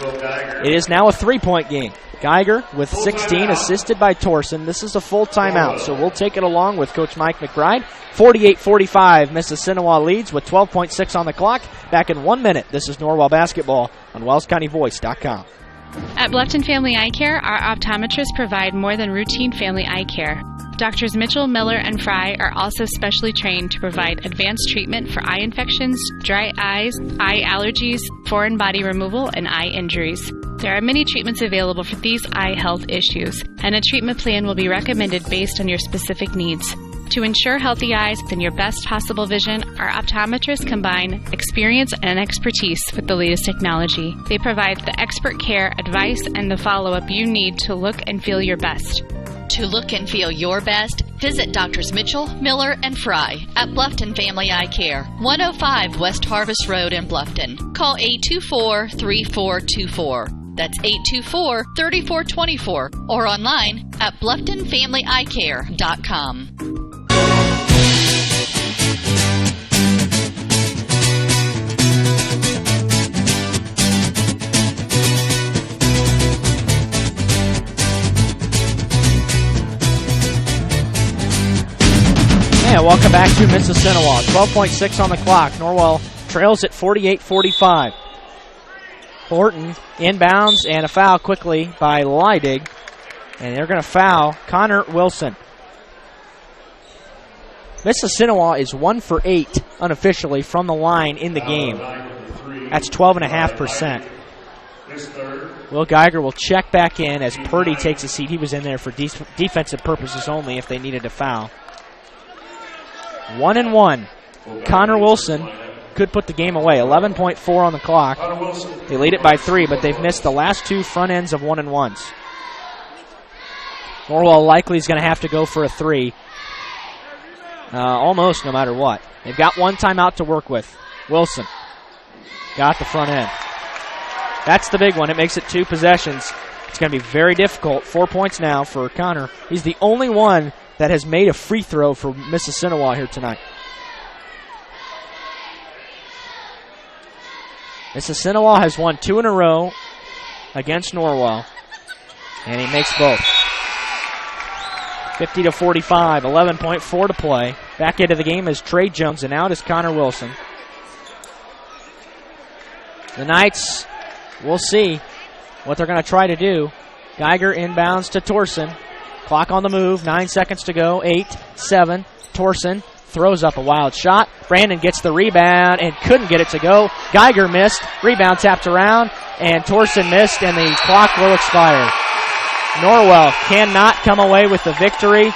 S2: it is now a 3-point game. Geiger with 16, assisted by Torsen. This is a full timeout, so we'll take it along with Coach Mike McBride. 48-45, Mississinewa leads with 12.6 on the clock. Back in 1 minute, this is Norwell basketball on WellsCountyVoice.com.
S15: At Bluffton Family Eye Care, our optometrists provide more than routine family eye care. Doctors Mitchell, Miller, and Fry are also specially trained to provide advanced treatment for eye infections, dry eyes, eye allergies, foreign body removal, and eye injuries. There are many treatments available for these eye health issues, and a treatment plan will be recommended based on your specific needs. To ensure healthy eyes and your best possible vision, our optometrists combine experience and expertise with the latest technology. They provide the expert care, advice, and the follow-up you need to look and feel your best.
S1: To look and feel your best, visit Drs. Mitchell, Miller, and Fry at Bluffton Family Eye Care, 105 West Harvest Road in Bluffton. Call 824-3424. That's 824-3424, or online at BlufftonFamilyEyeCare.com.
S2: Yeah, welcome back to Mississinewa. 12.6 on the clock. Norwell trails at 48-45. Horton inbounds and a foul quickly by Leidig. And they're going to foul Connor Wilson. Mississinewa is 1 for 8 unofficially from the line in the game. That's 12.5%. Will Geiger will check back in as Purdy takes a seat. He was in there for defensive purposes only if they needed a foul. 1-1. Connor Wilson could put the game away. 11.4 on the clock. They lead it by 3, but they've missed the last 2 front ends of 1-1s. Norwell likely is going to have to go for a 3. Almost no matter what. They've got 1 timeout to work with. Wilson got the front end. That's the big one. It makes it 2 possessions. It's going to be very difficult. 4 points now for Connor. He's the only one that has made a free throw for Mississinewa here tonight. Mississinewa has won 2 in a row against Norwell. And he makes both. 50-45, 11.4 to play. Back into the game is Trey Jones, and out is Connor Wilson. The Knights, we'll see what they're going to try to do. Geiger inbounds to Torsen. Clock on the move, 9 seconds to go, 8, 7. Torsen throws up a wild shot. Brandon gets the rebound and couldn't get it to go. Geiger missed. Rebound tapped around, and Torsen missed, and the clock will expire. Norwell cannot come away with the victory,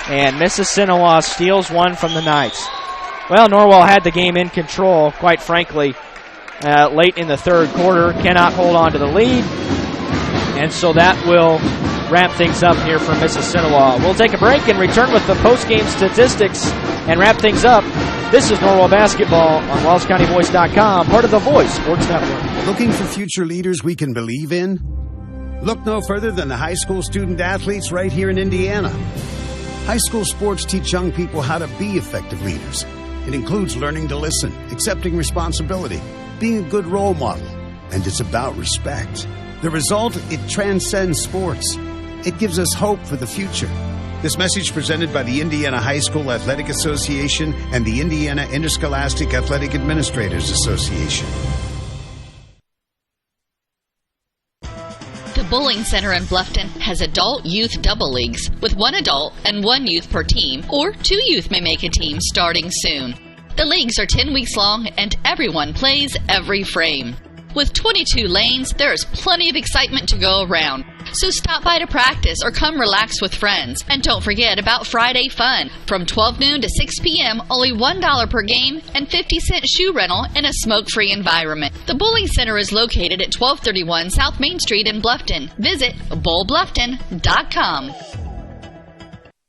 S2: and Mississinewa steals one from the Knights. Well, Norwell had the game in control, quite frankly, late in the third quarter. Cannot hold on to the lead, and so that will wrap things up here for Mississinewa. We'll take a break and return with the post-game statistics and wrap things up. This is Norwell Basketball on WellsCountyVoice.com, part of the Voice Sports Network.
S12: Looking for future leaders we can believe in? Look no further than the high school student athletes right here in Indiana. High school sports teach young people how to be effective leaders. It includes learning to listen, accepting responsibility, being a good role model, and it's about respect. The result, it transcends sports. It gives us hope for the future. This message presented by the Indiana High School Athletic Association and the Indiana Interscholastic Athletic Administrators Association.
S1: The Bowling Center in Bluffton has adult youth double leagues with 1 adult and 1 youth per team, or 2 youth may make a team starting soon. The leagues are 10 weeks long and everyone plays every frame. With 22 lanes, there is plenty of excitement to go around. So stop by to practice or come relax with friends. And don't forget about Friday fun. From 12 noon to 6 p.m., only $1 per game and 50-cent shoe rental in a smoke-free environment. The Bowling Center is located at 1231 South Main Street in Bluffton. Visit bowlbluffton.com.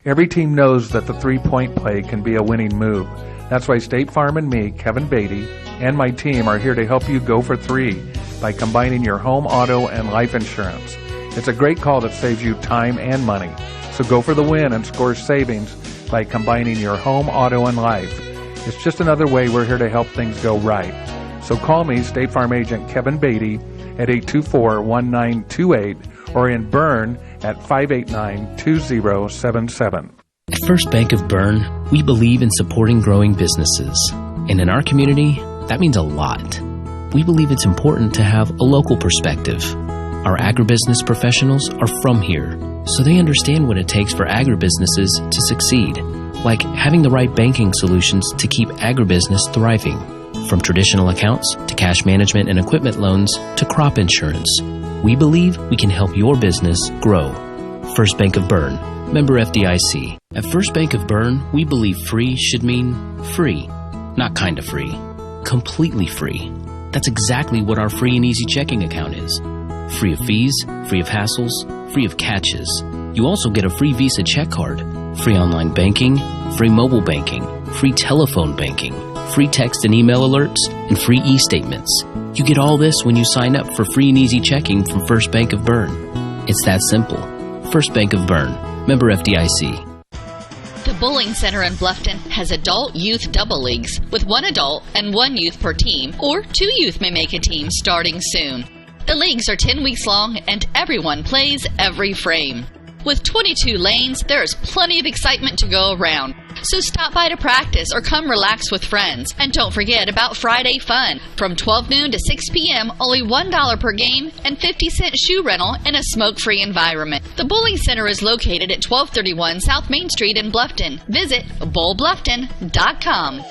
S17: Every team knows that the three-point play can be a winning move. That's why State Farm and me, Kevin Beatty, and my team are here to help you go for 3 by combining your home, auto, and life insurance. It's a great call that saves you time and money. So go for the win and score savings by combining your home, auto, and life. It's just another way we're here to help things go right. So call me, State Farm Agent Kevin Beatty, at 824-1928 or in Bern at 589-2077.
S7: At First Bank of Bern, we believe in supporting growing businesses. And in our community, that means a lot. We believe it's important to have a local perspective. Our agribusiness professionals are from here, so they understand what it takes for agribusinesses to succeed, like having the right banking solutions to keep agribusiness thriving. From traditional accounts to cash management and equipment loans to crop insurance, we believe we can help your business grow. First Bank of Bern, member FDIC. At First Bank of Bern, we believe free should mean free. Not kind of free. Completely free. That's exactly what our free and easy checking account is. Free of fees, free of hassles, free of catches. You also get a free Visa check card, free online banking, free mobile banking, free telephone banking, free text and email alerts, and free e-statements. You get all this when you sign up for free and easy checking from First Bank of Bern. It's that simple. First Bank of Bern, member FDIC.
S1: The Bowling Center in Bluffton has adult youth double leagues with 1 adult and 1 youth per team, or 2 youth may make a team starting soon. The leagues are 10 weeks long and everyone plays every frame. With 22 lanes, there is plenty of excitement to go around. So stop by to practice or come relax with friends. And don't forget about Friday fun. From 12 noon to 6 p.m., only $1 per game and 50-cent shoe rental in a smoke-free environment. The Bowling Center is located at 1231 South Main Street in Bluffton. Visit bowlbluffton.com.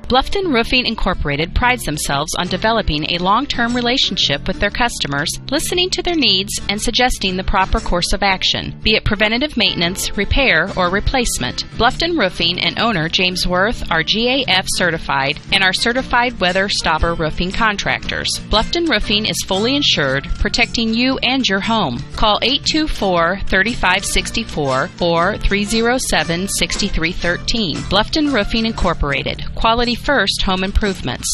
S15: Bluffton Roofing Incorporated prides themselves on developing a long-term relationship with their customers, listening to their needs, and suggesting the proper course of action, be it preventative maintenance, repair, or replacement. Bluffton Roofing and owner James Worth are GAF certified and are certified weather stopper roofing contractors. Bluffton Roofing is fully insured, protecting you and your home. Call 824-3564 or 307-6313. Bluffton Roofing Incorporated. Quality first home improvements.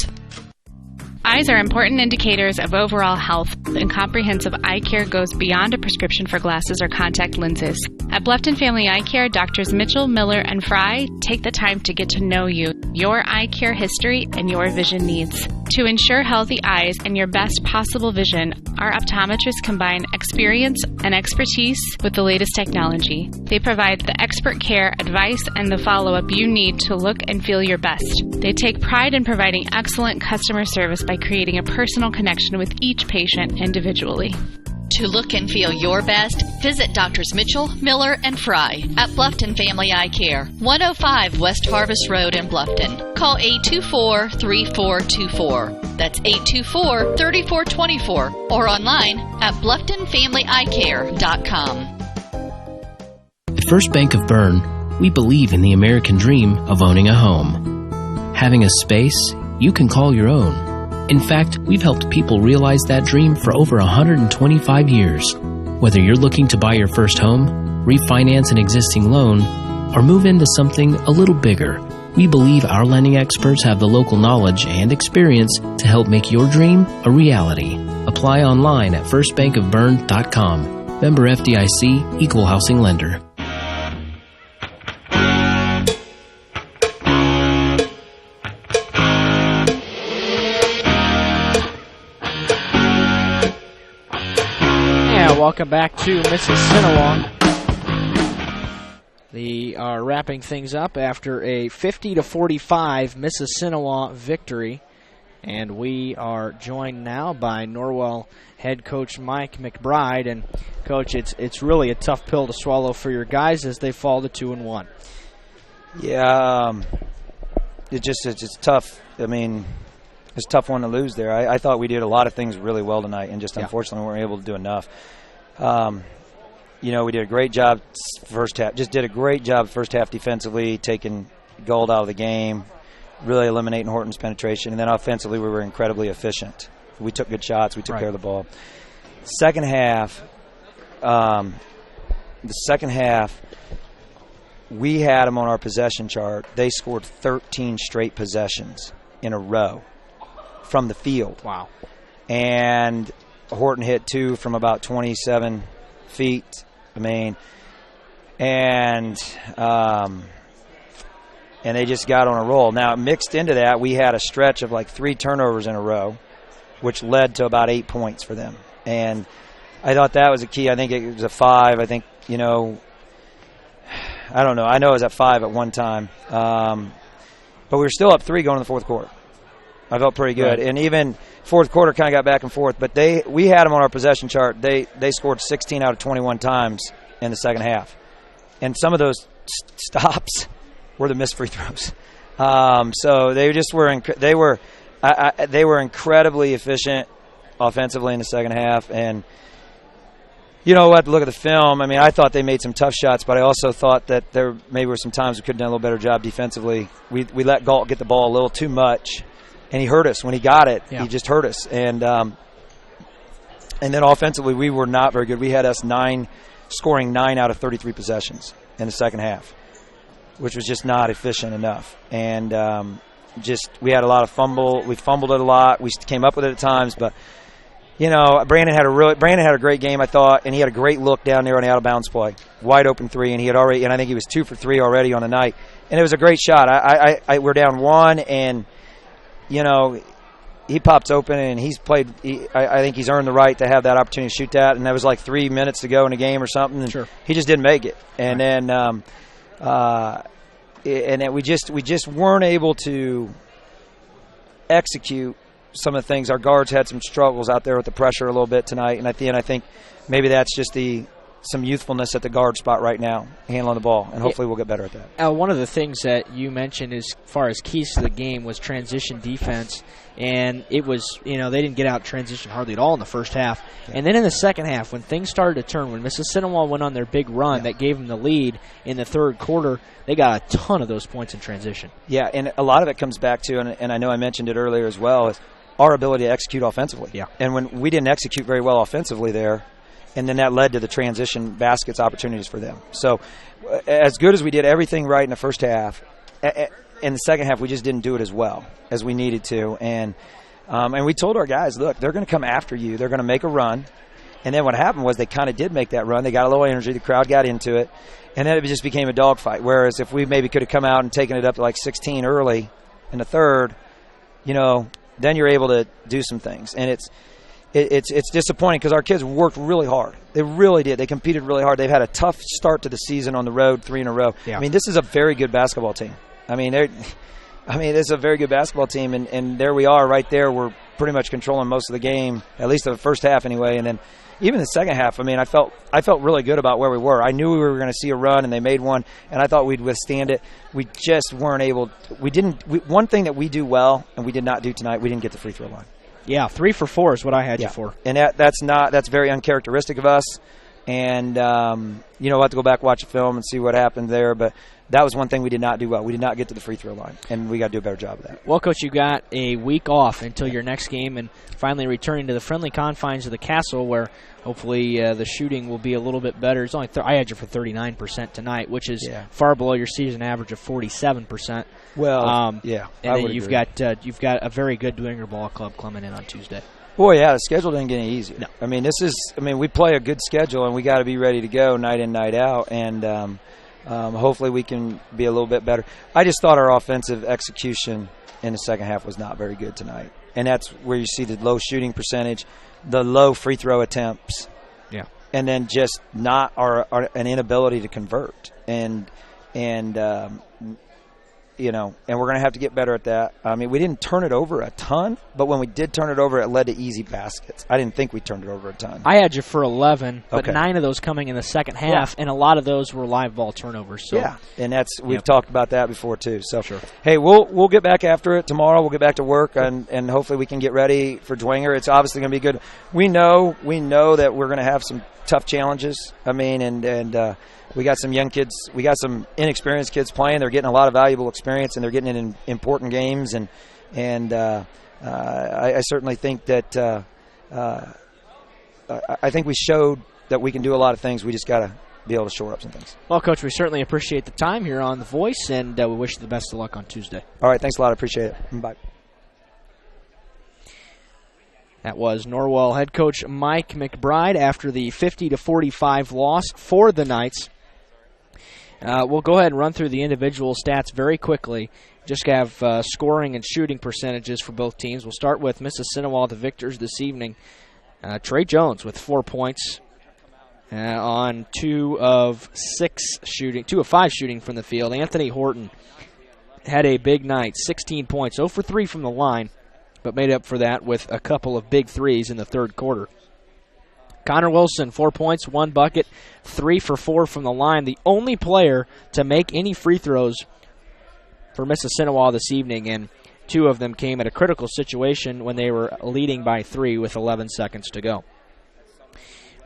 S15: Eyes are important indicators of overall health, and comprehensive eye care goes beyond a prescription for glasses or contact lenses. At Bluffton Family Eye Care, Doctors Mitchell, Miller, and Fry take the time to get to know you, your eye care history, and your vision needs. To ensure healthy eyes and your best possible vision, our optometrists combine experience and expertise with the latest technology. They provide the expert care, advice, and the follow-up you need to look and feel your best. They take pride in providing excellent customer service by creating a personal connection with each patient individually.
S1: To look and feel your best, visit Drs. Mitchell, Miller, and Fry at Bluffton Family Eye Care, 105 West Harvest Road in Bluffton. Call 824-3424. That's 824-3424 or online at BlufftonFamilyEyeCare.com.
S7: At First Bank of Bern, we believe in the American dream of owning a home. Having a space you can call your own. In fact, we've helped people realize that dream for over 125 years. Whether you're looking to buy your first home, refinance an existing loan, or move into something a little bigger, we believe our lending experts have the local knowledge and experience to help make your dream a reality. Apply online at firstbankofbern.com. Member FDIC, Equal Housing Lender.
S2: Welcome back to Mississinewa. They are wrapping things up after a 50-45 Mississinewa victory. And we are joined now by Norwell head coach Mike McBride. And, Coach, it's really a tough pill to swallow for your guys as they fall to 2-1.
S18: Yeah, it's tough. I mean, it's a tough one to lose there. I thought we did a lot of things really well tonight, and just unfortunately weren't able to do enough. We did a great job first half. Just did a great job first half defensively, taking Gold out of the game, really eliminating Horton's penetration. And then offensively, we were incredibly efficient. We took good shots. We took care of the ball. Second half, we had them on our possession chart. They scored 13 straight possessions in a row from the field.
S2: Wow. And
S18: Horton hit 2 from about 27 feet. And they just got on a roll. Now, mixed into that, we had a stretch of like 3 turnovers in a row, which led to about 8 points for them. And I thought that was a key. I think it was a 5. I think, I don't know. I know it was at 5 at one time. But we were still up 3 going in the fourth quarter. I felt pretty good. Right. And even fourth quarter kind of got back and forth. But we had them on our possession chart. They scored 16 out of 21 times in the second half. And some of those stops were the missed free throws. So they just were they were incredibly efficient offensively in the second half. And you know what? Look at the film. I mean, I thought they made some tough shots, but I also thought that there maybe were some times we could have done a little better job defensively. We let Galt get the ball a little too much. And he hurt us when he got it. Yeah. He just hurt us. And then offensively, we were not very good. We had us scoring 9 out of 33 possessions in the second half, which was just not efficient enough. And we had a lot of fumble. We fumbled it a lot. We came up with it at times. But, Brandon had a great game, I thought, and he had a great look down there on the out-of-bounds play. Wide open 3, and I think he was 2 for 3 already on the night. And it was a great shot. We're down 1, and he pops open, and he's played. I think he's earned the right to have that opportunity to shoot that. And that was like 3 minutes to go in the game or something. And he just didn't make it. And then, we just weren't able to execute some of the things. Our guards had some struggles out there with the pressure a little bit tonight. And at the end, I think maybe that's just some youthfulness at the guard spot right now, handling the ball, and hopefully we'll get better at that.
S2: One of the things that you mentioned as far as keys to the game was transition defense, and it was, they didn't get out transition hardly at all in the first half. Yeah. And then in the second half, when things started to turn, when Mississinewa went on their big run that gave them the lead in the third quarter, they got a ton of those points in transition.
S18: Yeah, and a lot of it comes back to, and I know I mentioned it earlier as well, is our ability to execute offensively.
S2: Yeah.
S18: And when we didn't execute very well offensively there, and then that led to the transition baskets opportunities for them. So as good as we did everything right in the first half, in the second half we just didn't do it as well as we needed to. And we told our guys, look, they're going to come after you. They're going to make a run. And then what happened was they kind of did make that run. They got a little energy. The crowd got into it. And then it just became a dogfight. Whereas if we maybe could have come out and taken it up to like 16 early in the third, then you're able to do some things. And it's disappointing because our kids worked really hard. They really did. They competed really hard. They've had a tough start to the season on the road, 3 in a row.
S2: Yeah.
S18: I mean, this is a very good basketball team. It's a very good basketball team, and there we are right there. We're pretty much controlling most of the game, at least the first half anyway. And then even the second half, I felt really good about where we were. I knew we were going to see a run, and they made one, and I thought we'd withstand it. We just weren't able. One thing that we do well, and we did not do tonight, we didn't get the free throw line.
S2: Yeah, 3 for 4 is what I had you for.
S18: And that's very uncharacteristic of us. And, we'll have to go back, watch the film, and see what happened there. But that was one thing we did not do well. We did not get to the free throw line, and we got to do a better job of that.
S2: Well, Coach, you got a week off until your next game and finally returning to the friendly confines of the Castle where hopefully the shooting will be a little bit better. It's only I had you for 39% tonight, which is far below your season average of 47%.
S18: Well,
S2: and then you've got a very good Dwenger Ball Club coming in on Tuesday.
S18: Boy, yeah, the schedule didn't get any easier. No. We play a good schedule, and we got to be ready to go night in, night out, and hopefully we can be a little bit better. I just thought our offensive execution in the second half was not very good tonight, and that's where you see the low shooting percentage, the low free throw attempts, and then just not an inability to convert, and we're going to have to get better at that. We didn't turn it over a ton, but when we did turn it over, it led to easy baskets. I didn't think we turned it over a ton.
S2: I had you for 11, but 9 of those coming in the second half, and a lot of those were live ball turnovers. So.
S18: Yeah, and we've talked about that before too. So, hey, we'll get back after it tomorrow. We'll get back to work, and hopefully we can get ready for Dwenger. It's obviously going to be good. We know that we're going to have some tough challenges. We got some young kids. We got some inexperienced kids playing. They're getting a lot of valuable experience, and they're getting it in important games. And I certainly think that I think we showed that we can do a lot of things. We just got to be able to shore up some things.
S2: Well, Coach, we certainly appreciate the time here on The Voice, and we wish you the best of luck on Tuesday.
S18: All right, thanks a lot. I appreciate it. Bye.
S2: That was Norwell head coach Mike McBride after the 50-45 loss for the Knights. We'll go ahead and run through the individual stats very quickly. Just have scoring and shooting percentages for both teams. We'll start with Mississinewa, the victors this evening. Trey Jones with 4 points on 2 of 5 shooting from the field. Anthony Horton had a big night, 16 points, 0 for 3 from the line, but made up for that with a couple of big threes in the third quarter. Connor Wilson, 4 points, 1 bucket, 3 for 4 from the line. The only player to make any free throws for Mississinewa this evening, and 2 of them came at a critical situation when they were leading by 3 with 11 seconds to go.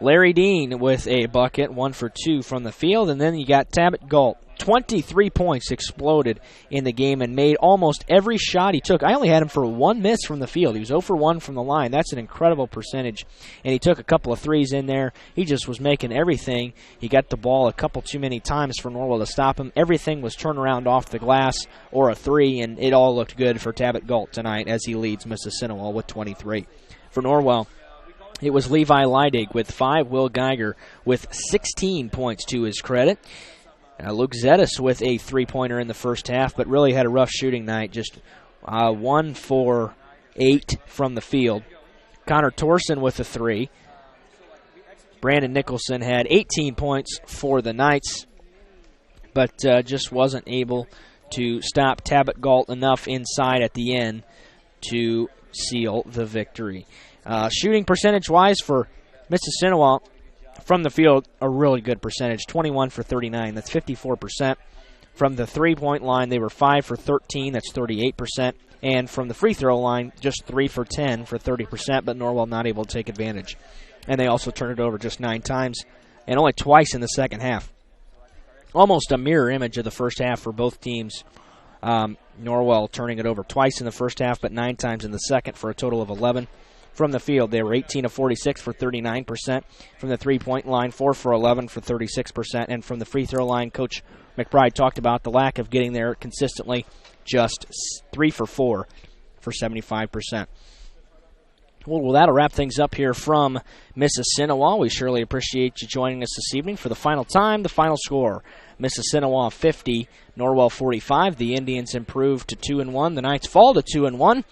S2: Larry Dean with a bucket, 1 for 2 from the field, and then you got Tabit Galt. 23 points exploded in the game and made almost every shot he took. I only had him for 1 miss from the field. He was 0 for 1 from the line. That's an incredible percentage. And he took a couple of threes in there. He just was making everything. He got the ball a couple too many times for Norwell to stop him. Everything was turned around off the glass or a three, and it all looked good for Tabit Galt tonight as he leads Mississinewa with 23. For Norwell, it was Levi Leidig with 5, Will Geiger with 16 points to his credit. Luke Zetis with a 3-pointer in the first half, but really had a rough shooting night, just 1 for 8 from the field. Connor Torson with a 3. Brandon Nicholson had 18 points for the Knights, but just wasn't able to stop Tabit Galt enough inside at the end to seal the victory. Shooting percentage-wise for Mississinewa, from the field, a really good percentage, 21 for 39. That's 54%. From the three-point line, they were 5 for 13. That's 38%. And from the free throw line, just 3 for 10 for 30%, but Norwell not able to take advantage. And they also turned it over just 9 times, and only twice in the second half. Almost a mirror image of the first half for both teams. Norwell turning it over twice in the first half, but 9 times in the second for a total of 11. From the field, they were 18 of 46 for 39%. From the three-point line, 4 for 11 for 36%. And from the free throw line, Coach McBride talked about the lack of getting there consistently, just 3 for 4 for 75%. Well, that'll wrap things up here from Mississinewa. We surely appreciate you joining us this evening for the final time, the final score. Mississinewa 50, Norwell 45. The Indians improve to 2-1. The Knights fall to 2-1.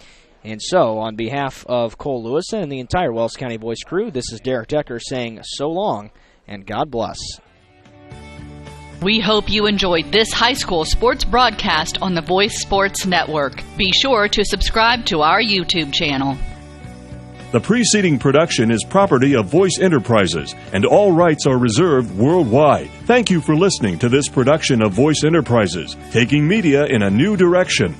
S2: And so, on behalf of Cole Lewison and the entire Wells County Voice crew, this is Derek Decker saying so long and God bless.
S1: We hope you enjoyed this high school sports broadcast on the Voice Sports Network. Be sure to subscribe to our YouTube channel.
S19: The preceding production is property of Voice Enterprises, and all rights are reserved worldwide. Thank you for listening to this production of Voice Enterprises, taking media in a new direction.